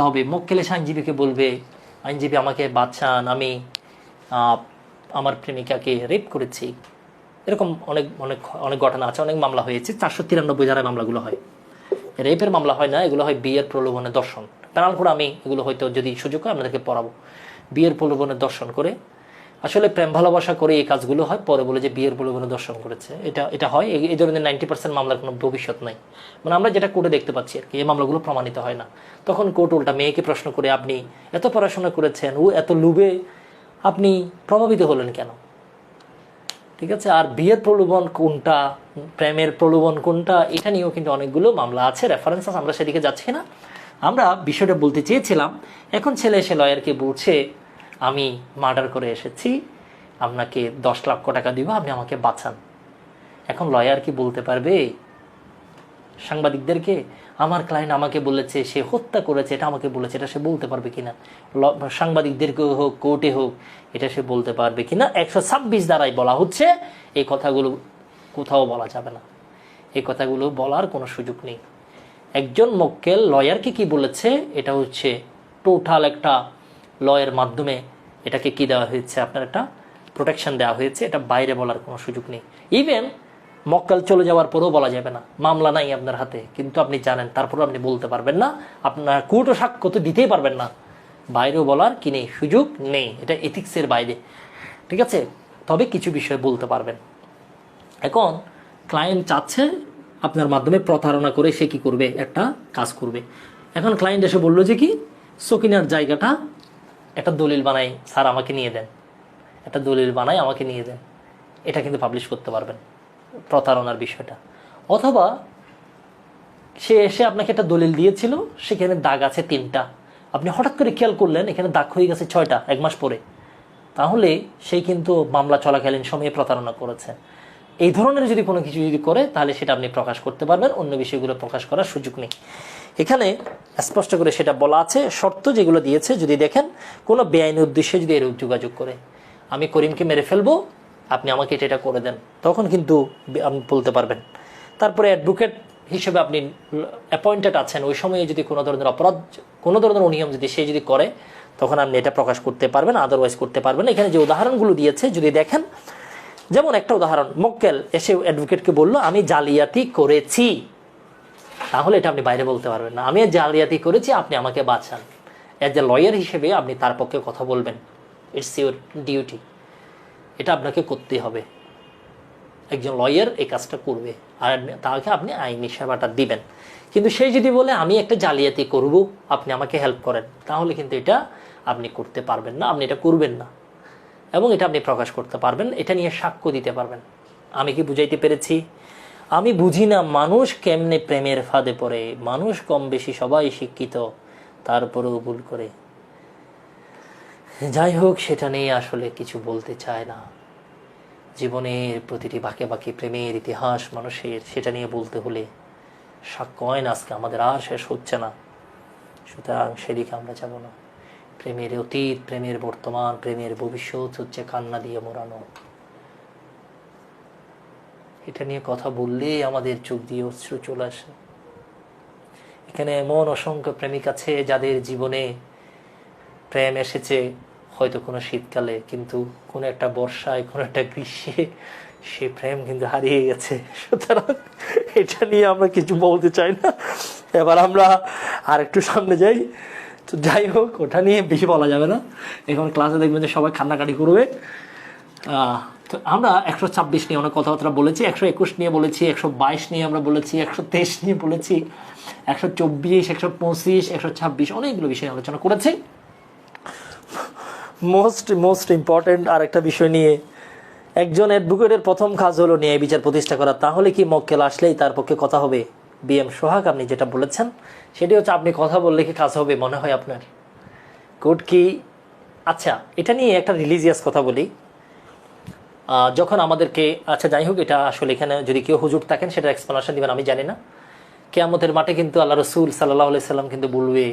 হবে। মক্কেল এসে আইনজীবীকে বলবে, আইনজীবী আমাকে বাঁচান, আমি আমার প্রেমিকাকে রেপ করেছি। এরকম অনেক অনেক অনেক ঘটনা আছে, অনেক মামলা হয়েছে। 493 ধারায় মামলাগুলো হয়, রেপের মামলা হয় না, এগুলো হয় বিয়ের প্রলোভনে দর্শন। প্যানাল করে আমি এগুলো হয়তো যদি সুযোগ হয় আপনাদেরকে পড়াবো। বিয়ের প্রলোভনে দর্শন করে, আসলে প্রেম ভালোবাসা করে এই কাজগুলো হয়, পরে বলে যে বিয়ের প্রলোভনে দর্শন করেছে। এটা হয়, এই ধরনের 90% মামলার কোনো ভবিষ্যৎ নাই। মানে আমরা যেটা কোর্টে দেখতে পাচ্ছি আর কি, এই মামলাগুলো প্রমাণিত হয় না। তখন কোর্ট উল্টা মেয়েকে প্রশ্ন করে, আপনি এত পড়াশোনা করেছেন, ও এত লুবে, আপনি প্রভাবিত হলেন কেন? ঠিক আছে, আর বিয়ের প্রলোভন কোনটা, প্রেমের প্রলোভন কোনটা, এটা নিয়েও কিন্তু অনেকগুলো মামলা আছে, রেফারেন্স আছে, আমরা সেদিকে যাচ্ছি না। আমরা বিষয়টা বলতে চেয়েছিলাম, এখন ছেলে এসে লয়ারকে বলছে আমি মার্ডার করে এসেছি, আপনাকে 10 লক্ষ টাকা দিব, আপনি আমাকে বাঁচান। এখন লয়ার কি বলতে পারবে সাংবাদিকদেরকে আমার ক্লায়েন্ট আমাকে বলেছে সে হত্যা করেছে, এটা আমাকে বলেছে, এটা সে বলতে পারবে কিনা? সাংবাদিকদেরকে হোক, কোর্টে হোক, এটা সে বলতে পারবে কিনা? 126 দ্বারাই বলা হচ্ছে এই কথাগুলো কোথাও বলা যাবে না, এই কথাগুলো বলার কোনো সুযোগ নেই। একজন মক্কেল লয়ারকে কি বলেছে, এটা হচ্ছে টোটাল একটা লয়ের মাধ্যমে এটাকে কি দেওয়া হয়েছে, আপনার একটা প্রোটেকশন দেওয়া হয়েছে, এটা বাইরে বলার কোনো সুযোগ নেই। ইভেন মক্কেল চলে যাওয়ার পরেও বলা যাবে না, মামলা নাই আপনার হাতে, কিন্তু আপনি জানেন, তারপরেও আপনি বলতে পারবেন না, আপনার কোর্টও সাক্ষ্য তো দিতেই পারবেন না, বাইরেও বলার কি নেই, সুযোগ নেই, এটা এথিক্সের বাইরে। ঠিক আছে, তবে কিছু বিষয় বলতে পারবেন। এখন ক্লায়েন্ট চাচ্ছে আপনার মাধ্যমে প্রতারণা করে সে কি করবে, একটা কাজ করবে। এখন ক্লায়েন্ট এসে বললো যে কি সকিনার জায়গাটা একটা দলিল বানাই স্যার আমাকে নিয়ে দেন, একটা দলিল বানাই আমাকে নিয়ে দেন, এটা কিন্তু পাবলিশ করতে পারবেন, প্রতারণার বিষয়টা। অথবা সে এসে আপনাকে একটা দলিল দিয়েছিল, সেখানে দাগ আছে 3টা, আপনি হঠাৎ করে খেয়াল করলেন এখানে দাগ হয়ে গেছে 6টা 1 মাস পরে, তাহলে সেই কিন্তু মামলা চলাকালীন সময়ে প্রতারণা করেছে। এই ধরনের যদি কোনো কিছু যদি করে তাহলে সেটা আপনি প্রকাশ করতে পারবেন, অন্য বিষয়গুলো প্রকাশ করার সুযোগ নেই। এখানে স্পষ্ট করে সেটা বলা আছে, শর্ত যেগুলো দিয়েছে যদি দেখেন কোনো বেআইনি উদ্দেশ্যে যদি এরূপ যোগাযোগ করে, আমি করিমকে মেরে ফেলবো আপনি আমাকে এটা করে দেন, তখন কিন্তু আপনি বলতে পারবেন। তারপরে অ্যাডভোকেট হিসেবে আপনি অ্যাপয়েন্টেড আছেন, ওই সময়ে যদি কোনো ধরনের অপরাধ, কোনো ধরনের অনিয়ম যদি সে যদি করে, তখন আপনি এটা প্রকাশ করতে পারবেন, আদারওয়াইজ করতে পারবেন। এখানে যে উদাহরণগুলো দিয়েছে যদি দেখেন, যেমন একটা উদাহরণ, মক্কেল এসে অ্যাডভোকেটকে বলল আমি জালিয়াতি করেছি, তাহলে এটা আপনি বাইরে বলতে পারবেন না, আমি জালিয়াতি করেছি আপনি আমাকে বাঁচান। অ্যাজ এ লয়ার হিসেবে আপনি তার পক্ষে কথা বলবেন, ইটস ইউর ডিউটি, এটা আপনাকে করতে হবে। একজন লয়ার এই কাজটা করবে, আর তাকে আপনি আইনি সেবাটা দিবেন। কিন্তু সে যদি বলে আমি একটা জালিয়াতি করব আপনি আমাকে হেল্প করেন, তাহলে কিন্তু এটা আপনি করতে পারবেন না, আপনি এটা করবেন না, এবং এটা আপনি প্রকাশ করতে পারবেন, এটা নিয়ে সাক্ষ্য দিতে পারবেন। আমি কি বুঝাইতে পেরেছি? আমি বুঝি না মানুষ কেমনে প্রেমের ফাঁদে পড়ে, মানুষ কম বেশি সবাই শিক্ষিত, তারপরেও ভুল করে। যাই হোক, সেটা নিয়ে আসলে কিছু বলতে চায় না। জীবনের প্রতিটি বাঁকে বাঁকে প্রেমের ইতিহাস মানুষের, সেটা নিয়ে বলতে হলে সাক্ষ্য হয় না, আজকে আমাদের আর শেষ হচ্ছে না। সুতরাং সেদিকে আমরা যাব না। প্রেমের অতীত, প্রেমের বর্তমান, প্রেমের ভবিষ্যৎ হচ্ছে কান্না দিয়ে মোড়ানো। এটা নিয়ে কথা বললে আমাদের চোখ দিয়ে অশ্রু চলে আসে। এখানে এমন অসংখ্য প্রেমিক আছে যাদের জীবনে প্রেম এসেছে হয়তো কোনো শীতকালে, কিন্তু কোনো একটা বর্ষায়, কোনো একটা গ্রীষ্মে সে প্রেম কিন্তু হারিয়ে গেছে। সুতরাং এটা নিয়ে আমরা কিছু বলতে চাই না। এবার আমরা আর একটু সামনে যাই। তো যাই হোক, ওটা নিয়ে বেশি বলা যাবে না, এখন ক্লাসে দেখবেন যে সবাই কান্নাকাটি করবে। তো আমরা 126 নিয়ে অনেক কথাবার্তা বলেছি, 121 নিয়ে বলেছি, 122 নিয়ে আমরা বলেছি, 123 নিয়ে বলেছি, 124, 125, 126 অনেকগুলো বিষয় আলোচনা করেছি। মোস্ট ইম্পর্টেন্ট আর একটা বিষয় নিয়ে, একজন অ্যাডভোকেটের প্রথম কাজ হলো ন্যায় বিচার প্রতিষ্ঠা করা। তাহলে কি মক্কেল আসলেই তার পক্ষে কথা হবে? বিএম সোহাগ আপনি যেটা বলেছেন সেটি হচ্ছে, আপনি কথা বললে কি কাজ হবে মনে হয় আপনার? কোর্ট কি? আচ্ছা, এটা নিয়ে একটা রিলিজিয়াস কথা বলি। যখন আমাদেরকে, আচ্ছা যাই হোক, এটা আসলে এখানে যদি কেউ হুজুর থাকেন সেটা এক্সপ্লেনেশন দিবেন, আমি জানি না। কিয়ামতের মাঠে কিন্তু আল্লাহ রসুল সাল্লাল্লাহু আলাইহি সাল্লাম কিন্তু বলবে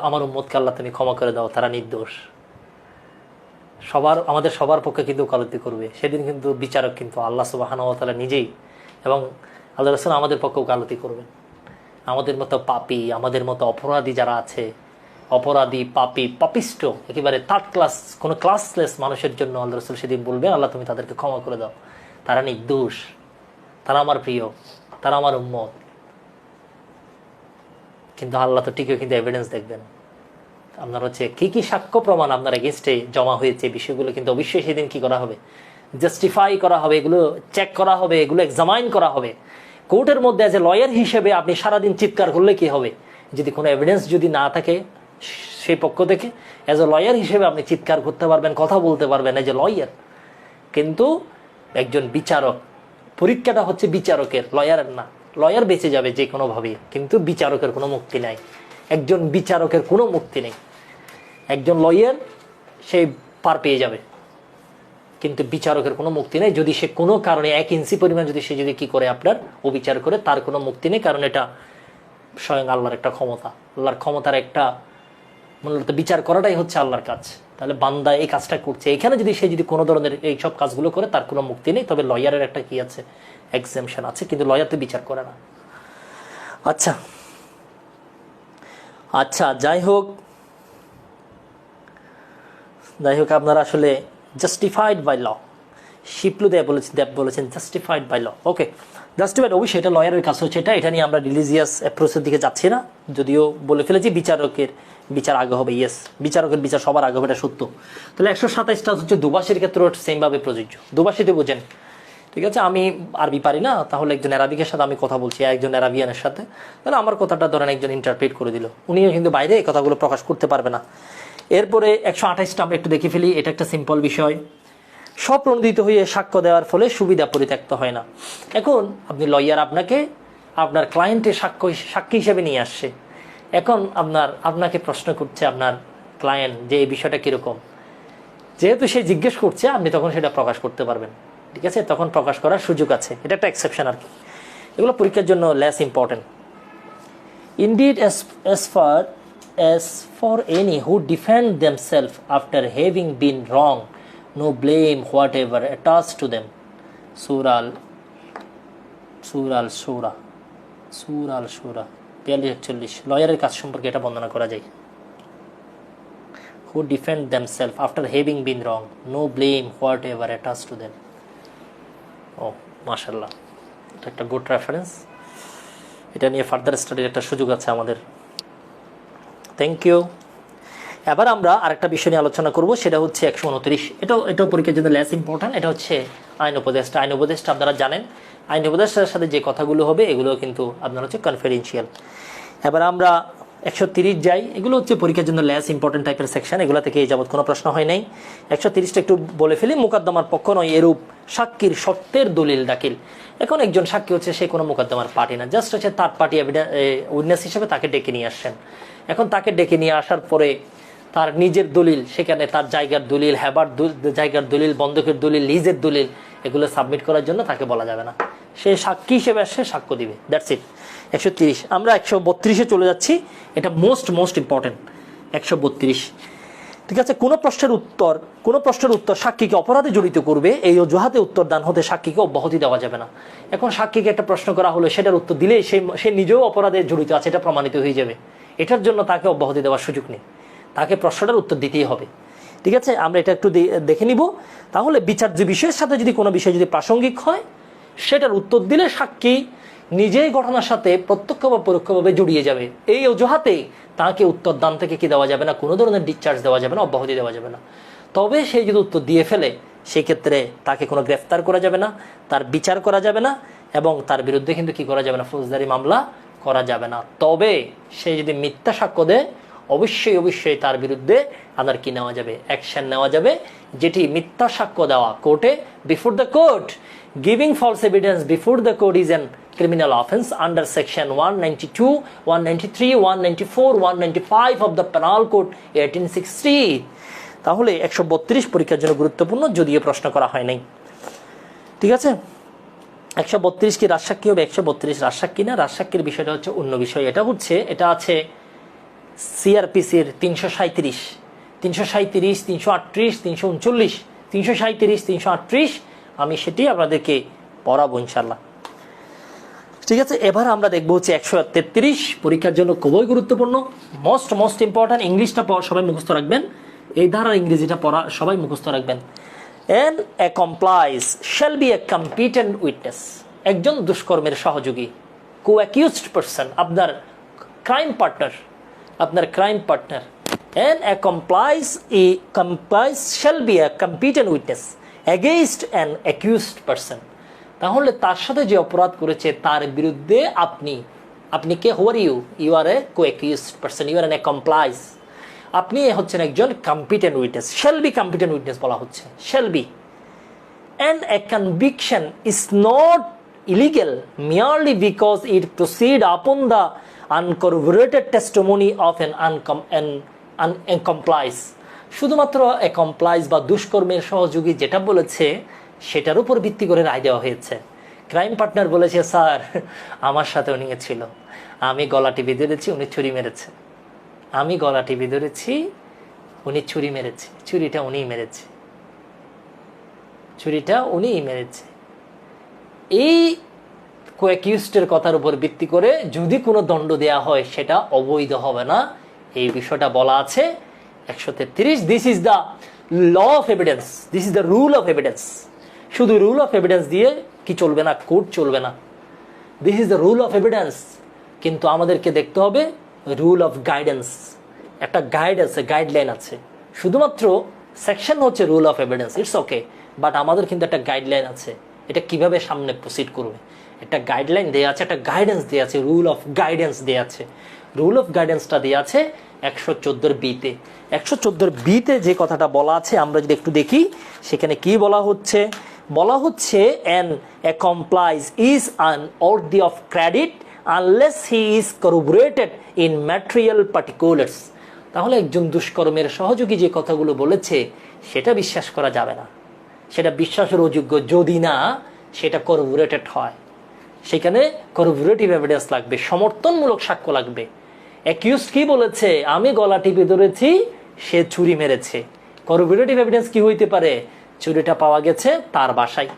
আমার উম্মতকে আল্লাহ তুমি ক্ষমা করে দাও, তারা নির্দোষ। আমাদের সবার পক্ষে কিন্তু ওকালতি করবে সেদিন, কিন্তু বিচারক কিন্তু আল্লাহ সুবহানাহু ওয়া তাআলা নিজেই, এবং আল্লাহ রসুল আমাদের পক্ষে ওকালতি করবেন। আমাদের মতো পাপী, আমাদের মতো অপরাধী যারা আছে, অপরাধী, পাপী, পাপিষ্ট, একেবারে থার্ড ক্লাস, কোনো ক্লাসলেস মানুষের জন্য আল্লাহ রসুল সেদিন বলবেন আল্লাহ তুমি তাদেরকে ক্ষমা করে দাও, তারা নির্দোষ, তারা আমার প্রিয়, তারা আমার উম্মত। কিন্তু আল্লাহ তো ঠিকই কিন্তু এভিডেন্স দেখবেন, আপনার হচ্ছে কি কি সাক্ষ্য প্রমাণ আপনার এগেনস্টে জমা হয়েছে, বিষয়গুলো কিন্তু অবশ্যই সেদিন কি করা হবে, জাস্টিফাই করা হবে, এগুলো চেক করা হবে, এগুলো এক্সামাইন করা হবে। কোর্টের মধ্যে অ্যাজ এ লয়ার হিসেবে আপনি সারাদিন চিৎকার করলে কি হবে, যদি কোনো এভিডেন্স যদি না থাকে সেই পক্ষ থেকে, অ্যাজ এ লয়ার হিসেবে আপনি চিৎকার করতে পারবেন, কথা বলতে পারবেন এজ এ লয়ার। কিন্তু একজন বিচারক, পরীক্ষাটা হচ্ছে বিচারকের, লয়ারের না। লয়ার বেঁচে যাবে যে কোনোভাবে, কিন্তু বিচারকের কোনো মুক্তি নাই। একজন বিচারকের কোনো মুক্তি নেই। একজন লয়ার সে পার পেয়ে যাবে, কিন্তু বিচারকের কোনো মুক্তি নেই। যদি সে কোনো কারণে 1 ইঞ্চি পরিমাণ যদি সে যদি কি করে আপনার অবিচার করে, তার কোনো মুক্তি নেই, কারণ এটা স্বয়ং আল্লাহর একটা ক্ষমতা, আল্লাহর ক্ষমতার একটা মূলত বিচার করাটাই হচ্ছে আল্লাহর কাজ। তাহলে বান্দা এই কাজটা করছে, এখানে যদি সে যদি কোনো ধরনের এই সব কাজগুলো করে তার কোনো মুক্তি নেই। তবে লয়ারের একটা কি আছে, এক্সামশন আছে, কিন্তু লয়ার তো বিচার করে না। আচ্ছা যাই হোক আপনারা আসলে justified by law, Shiplu Deb বলেছেন justified by law. Okay, justified অবশ্যই এটা লয়ারের কাজ হচ্ছে, এটা নিয়ে আমরা রিলিজিয়াস অ্যাপ্রোচের দিকে যাচ্ছি না, যদিও বলে ফেলেছি বিচারকের বিচার আগে হবে। ইয়েস, বিচারকের বিচার সবার আগে হবে, এটা সত্য। তাহলে 127টা হচ্ছে দুবাসীর ক্ষেত্রে সেমভাবে প্রযোজ্য। দুবাসীতে বোঝেন ঠিক আছে, আমি আরবি পারি না, তাহলে একজন অ্যারাবিকের সাথে আমি কথা বলছি, একজন অ্যারাবিয়ানের সাথে, তাহলে আমার কথাটা ধরেন একজন ইন্টারপ্রেট করে দিল, উনিও কিন্তু বাইরে এই কথাগুলো প্রকাশ করতে পারবে না। এরপরে 128টা আমরা একটু দেখে ফেলি। এটা একটা সিম্পল বিষয়। স্বপ্রণোদিত হয়ে সাক্ষ্য দেওয়ার ফলে সুবিধা পরিত্যক্ত হয় না। এখন আপনি লয়ার, আপনাকে আপনার ক্লায়েন্টের সাক্ষী হিসেবে নিয়ে আসছে। এখন আপনাকে প্রশ্ন করছে আপনার ক্লায়েন্ট যে এই বিষয়টা কীরকম, যেহেতু সে জিজ্ঞেস করছে আপনি তখন সেটা প্রকাশ করতে পারবেন। ঠিক আছে, তখন প্রকাশ করার সুযোগ আছে। এটা একটা এক্সেপশন আর কি, এগুলো পরীক্ষার জন্য less important. Indeed as for any who defend themselves after having been wrong, no blame whatever attached to them. Surah Al-Shura 42-41। লয়ারের কাজ সম্পর্কে এটা বর্ণনা করা যায়। who defend themselves after having been wrong, no blame whatever attached to them. Oh, মাশাআল্লাহ, এটা একটা good reference. এটা নিয়ে ফার্দার স্টাডির একটা সুযোগ আছে আমাদের। Thank you. এবার আমরা আরেকটা বিষয় নিয়ে আলোচনা করব, সেটা হচ্ছে 129। এটাও পরীক্ষার জন্য লেস ইম্পর্টেন্ট। এটা হচ্ছে আইন উপদেষ্টা। আইন উপদেষ্টা আপনারা জানেন, আইন উপদেষ্টার সাথে যে কথাগুলো হবে এগুলো কিন্তু আপনার হচ্ছে কনফিডেন্সিয়াল। এবার আমরা 130 যাই। এগুলো হচ্ছে পরীক্ষার জন্য লেস ইম্পর্টেন্ট টাইপের সেকশন, এগুলো থেকে এই যাবৎ কোনো প্রশ্ন হয় নাই। 130টা একটু বলে ফেলি। মোকদ্দমার পক্ষ নয় এরূপ সাক্ষীর সত্যের দলিল দাখিল। এখন একজন সাক্ষী হচ্ছে সে কোনো মোকদ্দমার পার্টি না, জাস্ট হচ্ছে থার্ড পার্টি উইটনেস হিসেবে তাকে ডেকে নিয়ে আসছেন। এখন তাকে ডেকে নিয়ে আসার পরে তার নিজের দলিল, সেখানে তার জায়গার দলিল, হেবার জায়গার দলিল, বন্ধকের দলিল, লিজের দলিল, এগুলো সাবমিট করার জন্য তাকে বলা যাবে না। সে সাক্ষী হিসেবে আসে, সাক্ষ্য দিবে, দ্যাটস ইট। 130। আমরা 132-এ চলে যাচ্ছি। এটা মোস্ট ইম্পর্টেন্ট। 132। ঠিক আছে, কোনো প্রশ্নের উত্তর সাক্ষীকে অপরাধে জড়িত করবে এই অজুহাতে উত্তর দান হতে সাক্ষীকে অব্যাহতি দেওয়া যাবে না। এখন সাক্ষীকে একটা প্রশ্ন করা হলো, সেটার উত্তর দিলেই সে নিজেও অপরাধে জড়িত আছে, এটা প্রমাণিত হয়ে যাবে। এটার জন্য তাকে অব্যাহতি দেওয়ার সুযোগ নেই, তাকে প্রশ্নটার উত্তর দিতেই হবে। ঠিক আছে, আমরা এটা একটু দেখে নিব। তাহলে বিচার্য বিষয়ের সাথে যদি কোনো বিষয় যদি প্রাসঙ্গিক হয়, সেটার উত্তর দিলে সাক্ষী নিজেই ঘটনার সাথে প্রত্যক্ষ বা পরোক্ষভাবে জড়িয়ে যাবে। এই অজুহাতে তাকে উত্তর দান থেকে কি দেওয়া যাবে না, কোনো ধরনের ডিসচার্জ দেওয়া যাবে না, অব্যাহতি দেওয়া যাবে না। তবে সে যদি উত্তর দিয়ে ফেলে, সেক্ষেত্রে তাকে কোনো গ্রেফতার করা যাবে না, তার বিচার করা যাবে না, এবং তার বিরুদ্ধে কিন্তু কি করা যাবে না, ফৌজদারি মামলা করা যাবে না। তবে সে যদি মিথ্যা সাক্ষ্য দেয়, অবশ্যই তার বিরুদ্ধে আপনার কি নেওয়া যাবে, অ্যাকশন নেওয়া যাবে, যেটি মিথ্যা সাক্ষ্য দেওয়া কোর্টে, before the court, giving false evidence before the court is an criminal offense under section 192, 193, 194, 195 of the penal code 1860। তাহলে 132 পরীক্ষার জন্য গুরুত্বপূর্ণ, যদিও প্রশ্ন করা হয় নাই। ঠিক আছে, 132 কি রাজসাক্ষী হবে? 132 রাজসাক্ষী না, রাজসাক্ষীর বিষয়টা হচ্ছে অন্য বিষয়। এটা আছে সিআরপিসির 337, 337, 338, 339, 337, 338। আমি সেটি আপনাদেরকে পড়াবো ইনশাল্লাহ। ঠিক আছে, এবার আমরা দেখবো হচ্ছে 133 পরীক্ষার জন্য খুবই গুরুত্বপূর্ণ, মোস্ট ইম্পর্টেন্ট। ইংলিশটা সবাই মুখস্থ রাখবেন, এই ধারার ইংরেজিটা পড়া সবাই মুখস্থ রাখবেন। An accomplice shall be a competent witness, একজন দুষ্কর্মের সহযোগী, co-accused person, আপনার crime partner. An accomplice shall be a competent witness against an accused person। তাহলে তার সাথে যে অপরাধ করেছে তার বিরুদ্ধে আপনি কে? Who are you are a co-accused person, you are an accomplice। আপনি হচ্ছেন একজন competent witness. Shall be competent witness বলা হচ্ছে, shall be. And a conviction is not illegal merely because it proceeds upon the uncorroborated testimony of an accomplice। শুধুমাত্র accomplice বা দুষ্কর্মের সহযোগী যেটা বলেছে সেটার উপর ভিত্তি করে রায় দেওয়া হয়েছে। ক্রাইম পার্টনার বলেছে, স্যার আমার সাথে উনি ছিল, আমি গলা টিপে ধরেছি, উনি ছুরি মেরেছে, আমি গলা টিপে ধরেছি, উনি ছুরি মেরেছে, ছুরিটা উনিই মেরেছে। এই কোঅ্যাকিউজডের কথার উপর ভিত্তি করে যদি কোনো দণ্ড দেয়া হয় সেটা অবৈধ হবে না, এই বিষয়টা বলা আছে 133। This is the law of evidence, this is the rule of evidence. শুধু রুল অফ এভিডেন্স দিয়ে কি চলবে না, কোর্ট চলবে না। This is the rule of evidence, কিন্তু আমাদেরকে দেখতে হবে রুল অফ গাইডেন্স। একটা গাইডলাইন আছে। শুধুমাত্র সেকশন হচ্ছে rule of evidence, it's okay, but আমাদের কিন্তু একটা গাইডলাইন আছে। এটা কিভাবে সামনে প্রসিড করবে, একটা গাইডলাইন দেওয়া আছে, একটা গাইডেন্স দেওয়া আছে, রুল অফ গাইডেন্স দেওয়া আছে। রুল অফ গাইডেন্সটা দেওয়া আছে 114 বিতে। 114 বিতে যে কথাটা বলা আছে আমরা যদি একটু দেখি, সেখানে কি বলা হচ্ছে? বলা হচ্ছে an accomplice is unworthy of credit unless he is corroborated in material particulars। তাহলে একজন দুষ্কর্মের সহযোগী যে কথাগুলো বলেছে সেটা বিশ্বাস করা যাবে না, সেটা বিশ্বাসের অযোগ্য যদি না সেটা করবোরেটেড হয়। সেখানে করবোরেটিভ এভিডেন্স লাগবে, সমর্থনমূলক সাক্ষ্য লাগবে। অ্যাকিউজড কি বলেছে? আমি গলা টিপে ধরেছি, সে ছুরি মেরেছে। করবোরেটিভ এভিডেন্স কি হইতে পারে? ছুরিটা পাওয়া গেছে তার বাসায়,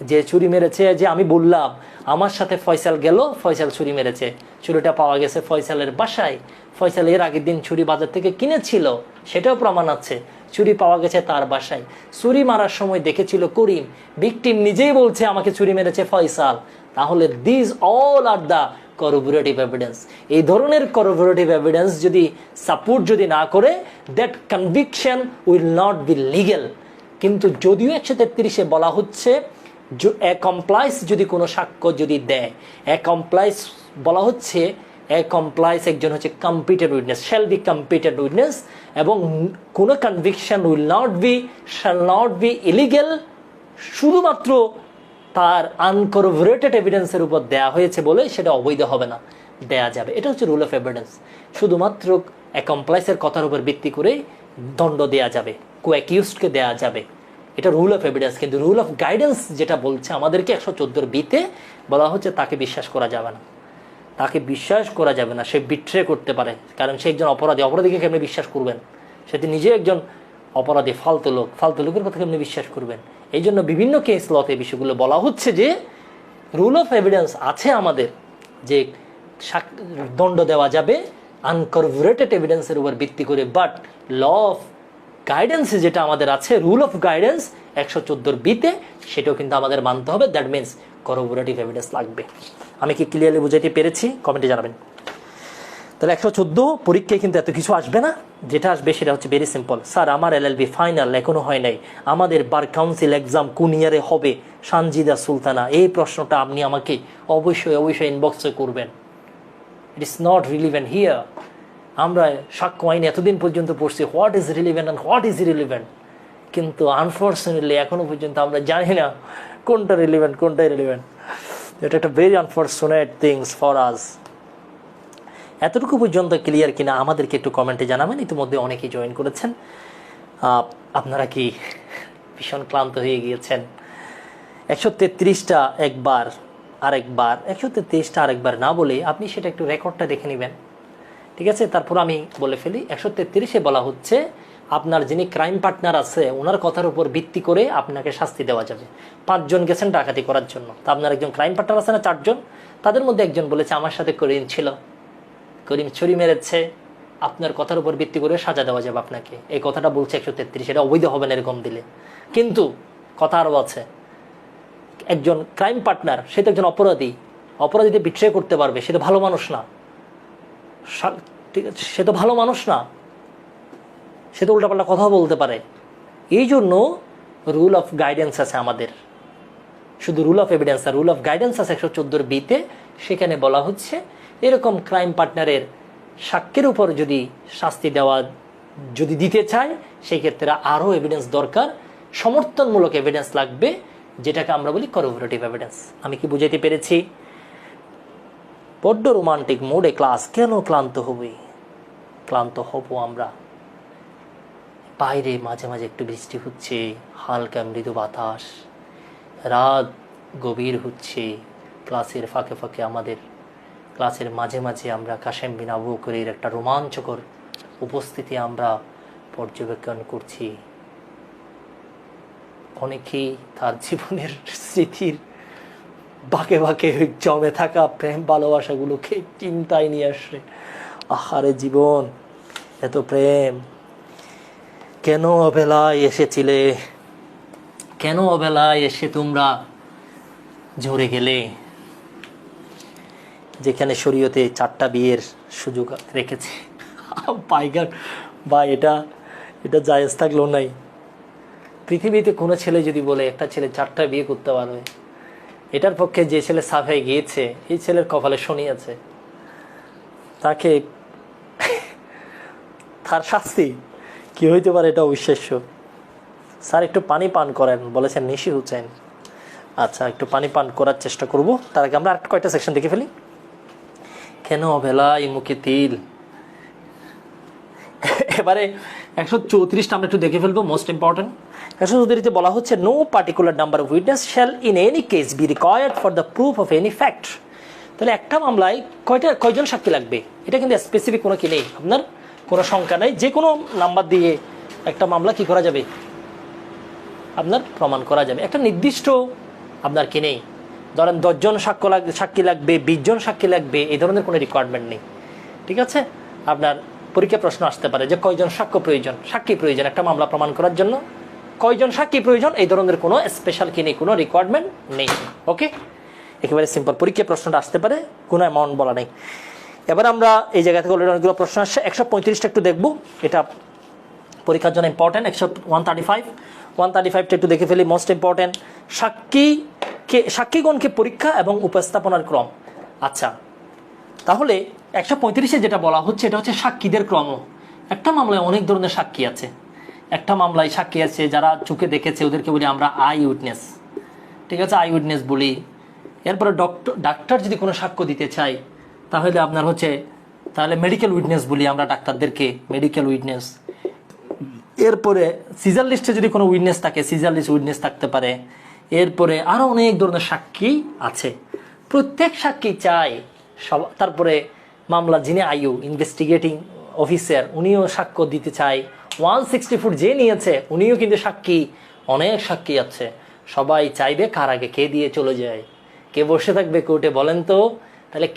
যে ছুরি মেরেছে, যে আমি বললাম আমার সাথে ফয়সাল গেল, ফয়সাল ছুরি মেরেছে, ছুরিটা পাওয়া গেছে ফয়সালের বাসায়। ফয়সাল এর আগের দিন ছুরি বাজার থেকে কিনেছিল, সেটাও প্রমাণ আছে। ছুরি পাওয়া গেছে তার বাসায়। ছুরি মারার সময় দেখেছিল করিম, ভিকটিম নিজেই বলছে আমাকে ছুরি মেরেছে ফয়সাল। তাহলে this all are the corroborative evidence. এই ধরনের করবোরেটিভ এভিডেন্স যদি সাপোর্ট যদি না করে, that conviction will not be legal. কিন্তু যদিও 133-এ বলা হচ্ছে অ্যাকমপ্লাইস যদি কোনো সাক্ষ্য যদি দেয়, অ্যাকমপ্লাইস বলা হচ্ছে, অ্যাকমপ্লাইস একজন হচ্ছে competent witness, shall be competent witness, এবং কোনো conviction shall not be illegal শুধুমাত্র তার আনকরবোরেটেড এভিডেন্সের উপর দেয়া হয়েছে বলে সেটা অবৈধ হবে না, দেয়া যাবে। এটা হচ্ছে রুল অফ এভিডেন্স। শুধুমাত্র অ্যাকমপ্লাইসের কথার উপর ভিত্তি করে দণ্ড দেয়া যাবে, কো-অ্যাকিউজডকে দেয়া যাবে, এটা রুল অফ এভিডেন্স। কিন্তু রুল অফ গাইডেন্স যেটা বলছে আমাদেরকে 114 বিতে বলা হচ্ছে তাকে বিশ্বাস করা যাবে না, তাকে বিশ্বাস করা যাবে না। সে বিট্রে করতে পারে, কারণ সে একজন অপরাধী। অপরাধীকে কেমনি বিশ্বাস করবেন? সে নিজে একজন অপরাধী, ফালতু লোক, ফালতু লোকের কথা কেমনি বিশ্বাস করবেন? এই জন্য বিভিন্ন কেস লতে এই বিষয়গুলো বলা হচ্ছে যে রুল অফ এভিডেন্স আছে আমাদের, যে দণ্ড দেওয়া যাবে আনকরবোরেটেড এভিডেন্সের উপর ভিত্তি করে। বাট ল অফ গাইডেন্স যেটা আমাদের আছে, রুল অফ গাইডেন্স 114 বিতে, সেটাও কিন্তু আমাদের মানতে হবে। দ্যাট মিনস করবোরেটিভ এভিডেন্স লাগবে। আমি কি ক্লিয়ারলি বুঝাইতে পেরেছি? কমেন্টে জানাবেন। তাহলে 114 পরীক্ষায় কিন্তু এত কিছু আসবে না, যেটা আসবে সেটা হচ্ছে ভেরি সিম্পল। স্যার আমার এলএলবি ফাইনাল এখনো হয় নাই, আমাদের বার কাউন্সিল এক্সাম কোন ইয়ারে হবে? সানজিদা সুলতানা, এই প্রশ্নটা আপনি আমাকে অবশ্যই অবশ্যই ইনবক্সে করবেন। ইট ইস নট রিলিভেন্ট হিয়ার। আমরা সাক্ষ্য আইন এতদিন পর্যন্ত পড়ছি what is relevant and what is irrelevant, কিন্তু আনফর্চুনেটলি এখনো পর্যন্ত আমরা জানি না কোনটা রিলিভেন্ট কোনটা ইরিলিভেন্ট। এটা একটা very unfortunate things for us. এতটুকু পর্যন্ত ক্লিয়ার কিনা আমাদেরকে একটু কমেন্টে জানাবেন। ইতিমধ্যে অনেকেই জয়েন করেছেন। আপনারা কি ভীষণ ক্লান্ত হয়ে গিয়েছেন? 133টা একবার আরেকবার, 133টা আরেকবার না বলে আপনি সেটা একটু রেকর্ডটা দেখে নেবেন, ঠিক আছে? তারপর আমি বলে ফেলি, 133-এ বলা হচ্ছে আপনার যিনি ক্রাইম পার্টনার আছে ওনার কথার উপর ভিত্তি করে আপনাকে শাস্তি দেওয়া যাবে। 5 জন গেছেন ডাকাতি করার জন্য, তা আপনার একজন ক্রাইম পার্টনার আছে না 4 জন, তাদের মধ্যে একজন বলেছে আমার সাথে করিম ছিল, করিম ছুরি মেরেছে, আপনার কথার উপর ভিত্তি করে সাজা দেওয়া যাবে আপনাকে। এই কথাটা বলছে 133, এটা অবৈধ হবে না এরকম দিলে। কিন্তু কথা আরও আছে, একজন ক্রাইম পার্টনার সে তো একজন অপরাধী, অপরাধীতে বিট্রে করতে পারবে, সে তো ভালো মানুষ না, ঠিক আছে? সে তো ভালো মানুষ না, সে তো উল্টাপাল্টা কথা বলতে পারে। এই জন্য রুল অফ গাইডেন্স আছে আমাদের, শুধু রুল অফ এভিডেন্স আর রুল অফ গাইডেন্স আছে 114 বিতে। সেখানে বলা হচ্ছে এরকম ক্রাইম পার্টনারের সাক্ষ্যের উপর যদি শাস্তি দেওয়া যদি দিতে চায়, সেই ক্ষেত্রে আরও এভিডেন্স দরকার, সমর্থনমূলক এভিডেন্স লাগবে, যেটাকে আমরা বলি করবোরেটিভ এভিডেন্স। আমি কি বুঝাইতে পেরেছি? বড্ড রোমান্টিক মোডে ক্লাস, কেন ক্লান্ত হবে? ক্লান্ত হব আমরা। বাইরে মাঝে মাঝে একটু বৃষ্টি হচ্ছে, হালকা মৃদু বাতাস, রাত গভীর হচ্ছে, ক্লাসের ফাঁকে ফাঁকে আমাদের ক্লাসের মাঝে মাঝে আমরা কাশেম বিন আবু বকরের একটা রোমাঞ্চকর উপস্থিতি আমরা পর্যবেক্ষণ করছি। অনেকেই তার জীবনের স্মৃতির বাঁকে বাঁকে জমে থাকা প্রেম ভালোবাসাগুলোকে চিন্তায় নিয়ে আসে। আহারে জীবন, এত প্রেম, কেন অবেলায় এসেছিলে, কেন অবেলায় এসে তোমরা ঝরে গেলে? যেখানে শরীয়তে 4টা বিয়ের সুযোগ রেখেছে। পাইগার বা এটা জায়েজ থাকলো নাই, পৃথিবীতে কোনো ছেলে যদি বলে একটা ছেলে 4টা বিয়ে করতে পারবে, এটার পক্ষে যে ছেলে সাফাই গিয়েছে এই ছেলের কপালে শনি আছে, তাকে তার শাস্তি কি হইতে পারে এটা অবিশ্বাস্য। স্যার একটু পানি পান করেন বলেছেন নিশি হুসেন। আচ্ছা, একটু পানি পান করার চেষ্টা করব। তার আগে আমরা আরেকটা কয়টা সেকশন দেখে ফেলি। কেন অবেলায় মুখে তিল। এবারে 134টা আমরা একটু দেখে ফেলবো, মোস্ট ইম্পর্টেন্ট। 134তে বলা হচ্ছে no particular number of witness shall in any case be required for the proof of any fact. তাহলে একটা মামলায় কয়জন সাক্ষী লাগবে, এটা কিন্তু স্পেসিফিক কোনো কি নেই, আপনার কোনো সংখ্যা নেই। যে কোনো নাম্বার দিয়ে একটা মামলা কি করা যাবে, আপনার প্রমাণ করা যাবে। একটা নির্দিষ্ট আপনার কি নেই, ধরেন 10 জন সাক্ষী লাগবে, 20 জন সাক্ষী লাগবে, এই ধরনের কোনো রিকোয়ারমেন্ট নেই। ঠিক আছে, আপনার পরীক্ষা প্রশ্ন আসতে পারে যে কয়জন সাক্ষী প্রয়োজন একটা মামলা প্রমাণ করার জন্য, কয়জন সাক্ষী প্রয়োজন, এই ধরনের কোনো স্পেশাল কি নেই, কোনো রিকোয়ারমেন্ট নেই। ওকে, একেবারে সিম্পল পরীক্ষা প্রশ্নটা আসতে পারে, কোনো অ্যামাউন্ট বলা নেই। এবার আমরা এই জায়গা থেকে অলরেডি অনেকগুলো প্রশ্ন আসছে। 135টা একটু দেখবো, এটা পরীক্ষার জন্য ইম্পর্টেন্ট। 135টা একটু দেখে ফেলি, মোস্ট ইম্পর্টেন্ট। সাক্ষীগণকে পরীক্ষা এবং উপস্থাপনার ক্রম। আচ্ছা, তাহলে 135-এ যেটা বলা হচ্ছে এটা হচ্ছে সাক্ষীদের ক্রম। একটা মামলায় অনেক ধরনের সাক্ষী আছে। একটা মামলায় সাক্ষী আছে যারা চোখে দেখেছে, ওদেরকে বলি আমরা আই উইটনেস। ঠিক আছে, আই উইটনেস বলি। এরপরে ডাক্তার যদি কোনো সাক্ষ্য দিতে চায় তাহলে আপনার হচ্ছে তাহলে মেডিকেল উইটনেস বলি আমরা ডাক্তারদেরকে, মেডিকেল উইটনেস। এরপরে সিজার লিস্টে যদি কোনো উইটনেস থাকে, সিজার লিস্ট উইটনেস থাকতে পারে। এরপরে আরো অনেক ধরনের সাক্ষী আছে, প্রত্যেক সাক্ষী চাই তারপরে মামলা যিনি আইউ ইনভেস্টিগেটিং অফিসার উনিও সাক্ষ্য দিতে চায়। 164 যে নিয়েছে উনিও কিন্তু সাক্ষী, অনেক সাক্ষী আছে। সবাই চাইবে কার আগে কে দিয়ে চলে যায়, কে বসে থাকবে কোর্টে বলেন তো। তাহলে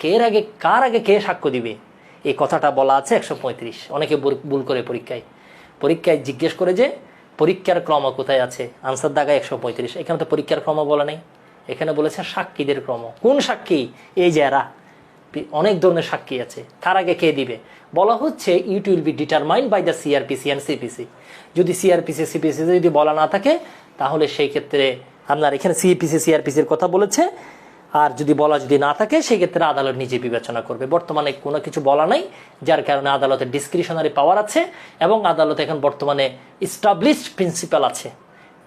কার আগে কে সাক্ষ্য দিবে, এই কথাটা বলা আছে 135। অনেকে ভুল করে পরীক্ষায় জিজ্ঞেস করে যে পরীক্ষার ক্রম কোথায় আছে, আনসার দাগায় 135। এখানে তো পরীক্ষার ক্রম বলা নেই, এখানে বলেছে সাক্ষীদের ক্রম। কোন সাক্ষী, এই যে এরা অনেক ধরনের সাক্ষী আছে, কার আগে কে দিবে বলা হচ্ছে it will be determined by the CrPC and CPC. যদি সিআরপিসি সিপিসি যদি বলা না থাকে তাহলে সেই ক্ষেত্রে আপনার এখানে সিআরপিসির কথা বলেছে, আর যদি না থাকে সেই ক্ষেত্রে আদালত নিজে বিবেচনা করবে। বর্তমানে কোনো কিছু বলা নাই, যার কারণে আদালতের ডিসক্রিশনারি পাওয়ার আছে এবং আদালত এখন বর্তমানে এস্টাবলিশড প্রিন্সিপাল আছে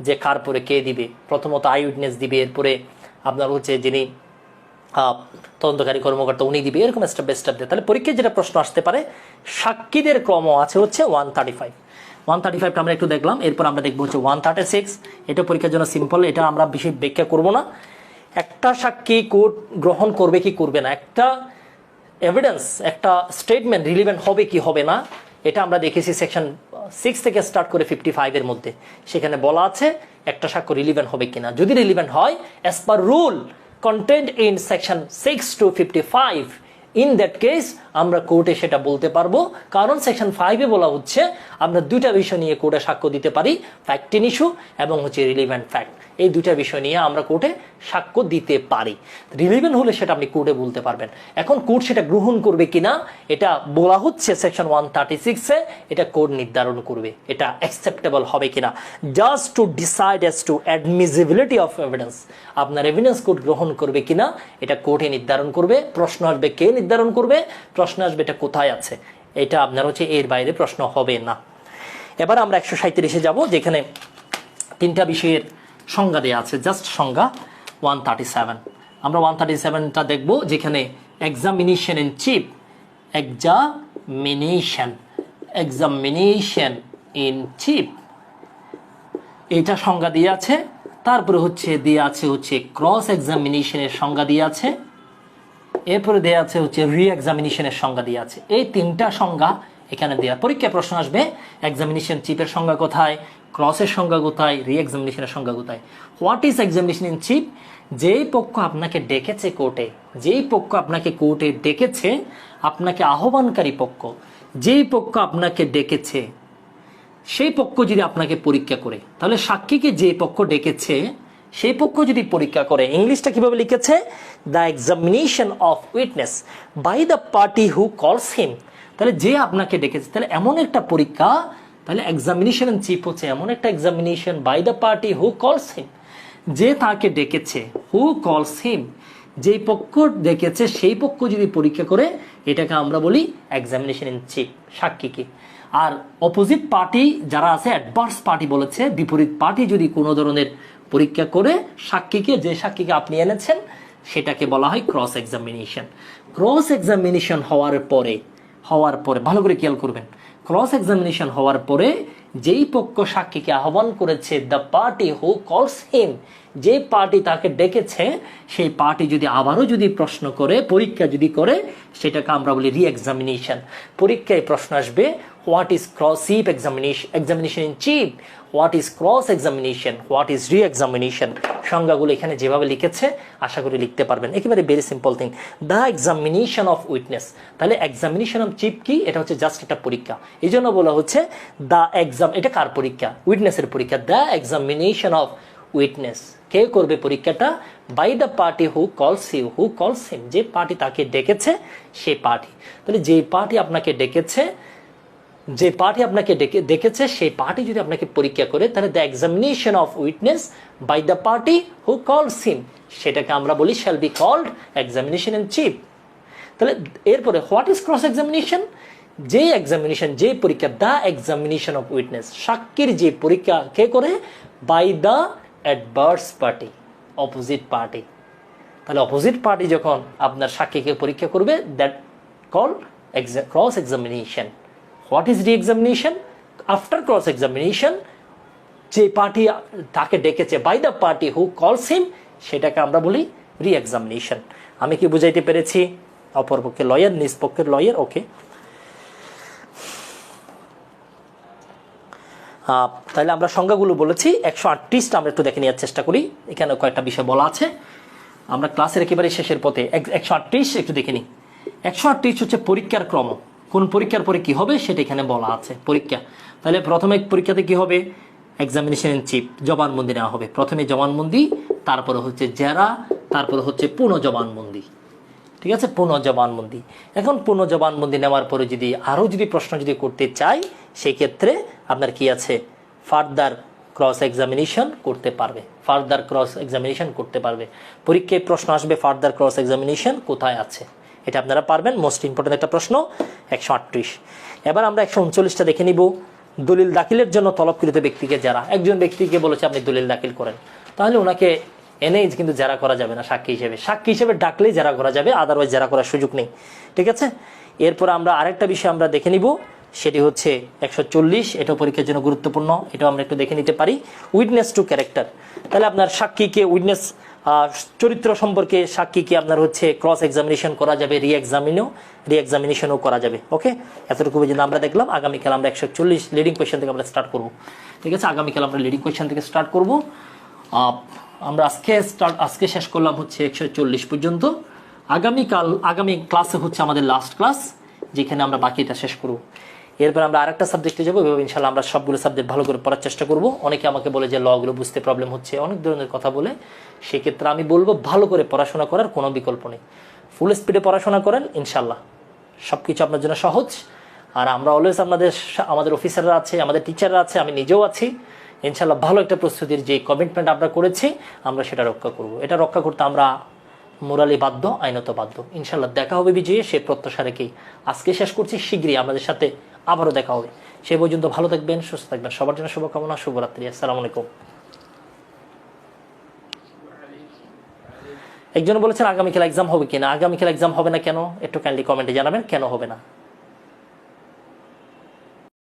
যে কার পরে কে দিবে। প্রথমত আই উইটনেস দিবে, এরপরে আপনার হচ্ছে যিনি তদন্তকারী কর্মকর্তা উনি দিবে, এরকম স্টেপ বাই স্টেপ দেয়। তাহলে পরীক্ষায় যেটা প্রশ্ন আসতে পারে সাক্ষীদের ক্রম আছে হচ্ছে 135টা আমরা একটু দেখলাম। এরপর আমরা দেখবো হচ্ছে 136। এটা পরীক্ষার জন্য সিম্পল, এটা আমরা বেশি ব্যাখ্যা করব না। একটা সাক্ষী কোর্ট গ্রহণ করবে কি করবে না, একটা এভিডেন্স, একটা স্টেটমেন্ট রিলিভেন্ট হবে কি হবে না, এটা আমরা দেখেছি সেকশন 6 থেকে স্টার্ট করে 55 মধ্যে। সেখানে বলা আছে একটা সাক্ষ্য রিলিভেন্ট হবে কিনা। যদি রিলিভেন্ট হয় as per rule contained in section 6 to 55, in that case আমরা কোর্টে সেটা বলতে পারবো, কারণ সেকশন 5-এ বলা হচ্ছে আমরা দুইটা বিষয় নিয়ে কোর্টে সাক্ষ্য দিতে পারি, ফ্যাক্ট ইন ইস্যু এবং হচ্ছে রিলিভেন্ট ফ্যাক্ট। এই দুইটা বিষয় নিয়ে আমরা কোর্টে সাক্ষ্য দিতে পারি। রিলিভেন্ট হলে সেটা আপনি কোর্টে বলতে পারবেন। এখন কোর্ট সেটা গ্রহণ করবে কিনা এটা বলা হচ্ছে সেকশন 136-এ, এটা কোর্ট নির্ধারণ করবে এটা অ্যাকসেপ্টেবল হবে কিনা, just to decide as to admissibility of evidence. আপনার এভিডেন্স কোর্ট গ্রহণ করবে কিনা এটা কোর্টে নির্ধারণ করবে। প্রশ্ন আসবে কে নির্ধারণ করবে, প্রশ্ন আসবে এটা কোথায় আছে, এটা আপনার হচ্ছে এর বাইরে প্রশ্ন হবে না। এবার আমরা 137-এ যাব, যেখানে 3টা বিষয়ের সংজ্ঞা দেওয়া আছে, জাস্ট সংজ্ঞা। 137 আমরা 137টা দেখব, যেখানে এক্সামিনেশন ইন চিফ এটা সংজ্ঞা দিয়ে আছে। তারপরে দিয়ে আছে ক্রস এক্সামিনেশনের সংজ্ঞা দিয়ে আছে। এরপরে দেওয়া আছে রি এক্সামিনেশনের সংজ্ঞা দিয়ে আছে। এই 3টা সংজ্ঞা এখানে দেওয়া। পরীক্ষায় প্রশ্ন আসবে এক্সামিনেশন চিফের সংজ্ঞা কোথায়, ক্রসের সংজ্ঞা কোথায়, রি এক্সামিনেশনের সংজ্ঞা কোথায়। What is examination in chief? যেই পক্ষ আপনাকে ডেকেছে কোর্টে, আপনাকে আহ্বানকারী পক্ষ, যেই পক্ষ আপনাকে ডেকেছে সেই পক্ষ যদি আপনাকে পরীক্ষা করে, তাহলে সাক্ষীকে যে পক্ষ ডেকেছে সেই পক্ষ যদি পরীক্ষা করে, ইংলিশটা কিভাবে লিখেছে, the examination of witness by the party who calls him. তাহলে যে আপনাকে ডেকেছে, তাহলে এমন একটা পরীক্ষা তাহলে এক্সামিনেশন ইন চিফ হচ্ছে এমন একটা examination by the party who calls হিম, যে তাকে ডেকেছে, হু কলস হিম, যেই পক্ষ ডেকেছে সেই পক্ষ যদি পরীক্ষা করে এটাকে আমরা বলি এক্সামিনেশন ইন চিফ, সাক্ষীকে। আর অপোজিট পার্টি যারা আছে, অ্যাডভার্স পার্টি বলেছে, বিপরীত পার্টি যদি কোনো ধরনের পরীক্ষা করে সাক্ষীকে, যে সাক্ষীকে আপনি এনেছেন সেটাকে বলা হয় ক্রস এক্সামিনেশন। ক্রস এক্সামিনেশন হওয়ার পরে ভালো করে খেয়াল করবেন, ক্রস এক্সামিনেশন হওয়ার পরে যেই পক্ষ সাক্ষীকে আহ্বান করেছে, দ্য পার্টি হু কলস হিম, যে পার্টি তাকে ডেকেছে সেই পার্টি যদি আবারও যদি প্রশ্ন করে, পরীক্ষা যদি করে, সেটাকে আমরা বলি রি এক্সামিনেশন। পরীক্ষায় প্রশ্ন আসবে, what is cross chief examination in chief, what is cross examination, what is re examination. সংজ্ঞাগুলো এখানে যেভাবে লিখেছে আশা করি লিখতে পারবেন, একেবারে very simple thing. The examination of witness, তাহলে এক্সামিনেশন অফ চিফ কি? এটা হচ্ছে জাস্ট একটা পরীক্ষা, এই জন্য বলা হচ্ছে দ্য এক্সাম। এটা কার পরীক্ষা? উইটনেসের পরীক্ষা। দ্য এক্সামিনেশন অফ উইটনেস, কে করবে পরীক্ষাটা? By the party who calls হিম, যে পার্টি তাকে ডেকেছে সেই পার্টি। তাহলে যে পার্টি আপনাকে ডেকেছে, সেই পার্টি যদি আপনাকে পরীক্ষা করে, তাহলে the examination of witness by the party who calls him, সেটাকে আমরা বলি shall be called examination in chief. তাহলে এরপরে হোয়াট ইজ ক্রস এক্সামিনেশন? যে এক্সামিনেশন, যে পরীক্ষা, দ্য এক্সামিনেশন অফ উইটনেস, সাক্ষীর যে পরীক্ষা কে করে? By the adverse party, opposite party. তাহলে অপোজিট পার্টি যখন আপনার সাক্ষীকে পরীক্ষা করবে, that call cross examination. What is re examination? After cross examination যে পার্টি তাকে ডেকেছে, by the party who calls him, সেটাকে আমরা বলি রি এক্সামিনেশন। আমি কি বুঝাইতে পেরেছি? অপরপক্ষে লয়ার, নিজ পক্ষের লয়ার। ওকে, তাহলে আমরা সংজ্ঞাগুলো বলেছি। 138টা আমরা একটু দেখে নেওয়ার চেষ্টা করি, এখানে কয়েকটা বিষয় বলা আছে। আমরা ক্লাসের একেবারে শেষের পথে। 138 একটু দেখে নিই। 138 হচ্ছে পরীক্ষার ক্রম, কোন পরীক্ষার পরে কি হবে সেটা এখানে বলা আছে। পরীক্ষা, তাহলে প্রথমে পরীক্ষাতে কি হবে? এক্সামিনেশন ইন চিফ, জবানবন্দি নেওয়া হবে। প্রথমে জবানবন্দি, তারপরে হচ্ছে জেরা, তারপরে হচ্ছে পুনঃ জবানবন্দি। ঠিক আছে, পুনঃ জবানবন্দি। এখন পুনঃ জবানবন্দি নেওয়ার পরে যদি আরও যদি প্রশ্ন যদি করতে চাই, সেই ক্ষেত্রে আপনার কি আছে? ফার্দার ক্রস এক্সামিনেশন করতে পারবে, পরীক্ষায় প্রশ্ন আসবে ফার্দার ক্রস এক্সামিনেশন কোথায় আছে, এটা আপনারা পারবেন। মোস্ট ইম্পর্টেন্ট একটা প্রশ্ন। 138। এবার আমরা 139টা দেখে নিব। দলিল দাখিলের জন্য তলবকৃত ব্যক্তিকে যারা, একজন ব্যক্তিকে বলেছে আপনি দলিল দাখিল করেন, তাহলে ওনাকে এনেই কিন্তু জেরা করা যাবে না সাক্ষী হিসেবে ডাকলেই জেরা করা যাবে, আদারওয়াইজ জেরা করার সুযোগ নেই। ঠিক আছে, এরপর আমরা আরেকটা বিষয় আমরা দেখে নিব, সেটি হচ্ছে 140। এটাও পরীক্ষার জন্য গুরুত্বপূর্ণ, এটাও আমরা একটু দেখে নিতে পারি। উইটনেস টু ক্যারেক্টার, তাহলে আপনার সাক্ষীকে উইটনেস, চরিত্র সম্পর্কে সাক্ষীকে আপনার হচ্ছে ক্রস এক্সামিনেশন করা যাবে, রি এক্সামিনেশনও করা যাবে। ওকে, এতটুকু পর্যন্ত আমরা দেখলাম। আগামীকাল আমরা 140 লিডিং কোয়েশ্চেন থেকে আমরা স্টার্ট করব। ঠিক আছে, আগামীকাল আমরা লিডিং কোয়েশ্চেন থেকে স্টার্ট করব। আমরা আজকে শেষ করলাম হচ্ছে 140 পর্যন্ত। আগামী ক্লাসে হচ্ছে আমাদের লাস্ট ক্লাস, যেখানে আমরা বাকিটা শেষ করব। এরপর আমরা আরেকটা সাবজেক্টে যাবো, ইনশাল্লাহ আমরা সবগুলো সাবজেক্ট ভালো করে পড়ার চেষ্টা করব। অনেকে আমাকে বলে যে লগুলো বুঝতে প্রবলেম হচ্ছে, অনেক ধরনের কথা বলে, সেক্ষেত্রে আমি বলবো ভালো করে পড়াশোনা করার কোনো বিকল্প নেই। ফুল স্পিডে পড়াশোনা করেন, ইনশাল্লাহ সব কিছু আপনার জন্য সহজ। আর আমরা অলওয়েজ আমাদের অফিসাররা আছে, আমাদের টিচাররা আছে, আমি নিজেও আছি, ইনশাল্লাহ ভালো একটা প্রস্তুতির যে কমিটমেন্ট আমরা করেছি আমরা সেটা রক্ষা করব। এটা রক্ষা করতে আমরা মোরালি বাধ্য, আইনত বাধ্য। ইনশাল্লাহ দেখা হবে বিজয়ী, সে প্রত্যাশা রেখেই আজকে শেষ করছি। শীঘ্রই আমাদের সাথে আবারও দেখা হবে। সেই পর্যন্ত ভালো থাকবেন, সুস্থ থাকবেন, সবার জন্য শুভকামনা, শুভরাত্রি, আসসালামু আলাইকুম। একজন বলেছেন আগামীকাল এক্সাম হবে কিনা, আগামীকাল এক্সাম হবে না কেন, একটু কাইন্ডলি কমেন্টে জানাবেন কেন হবে না।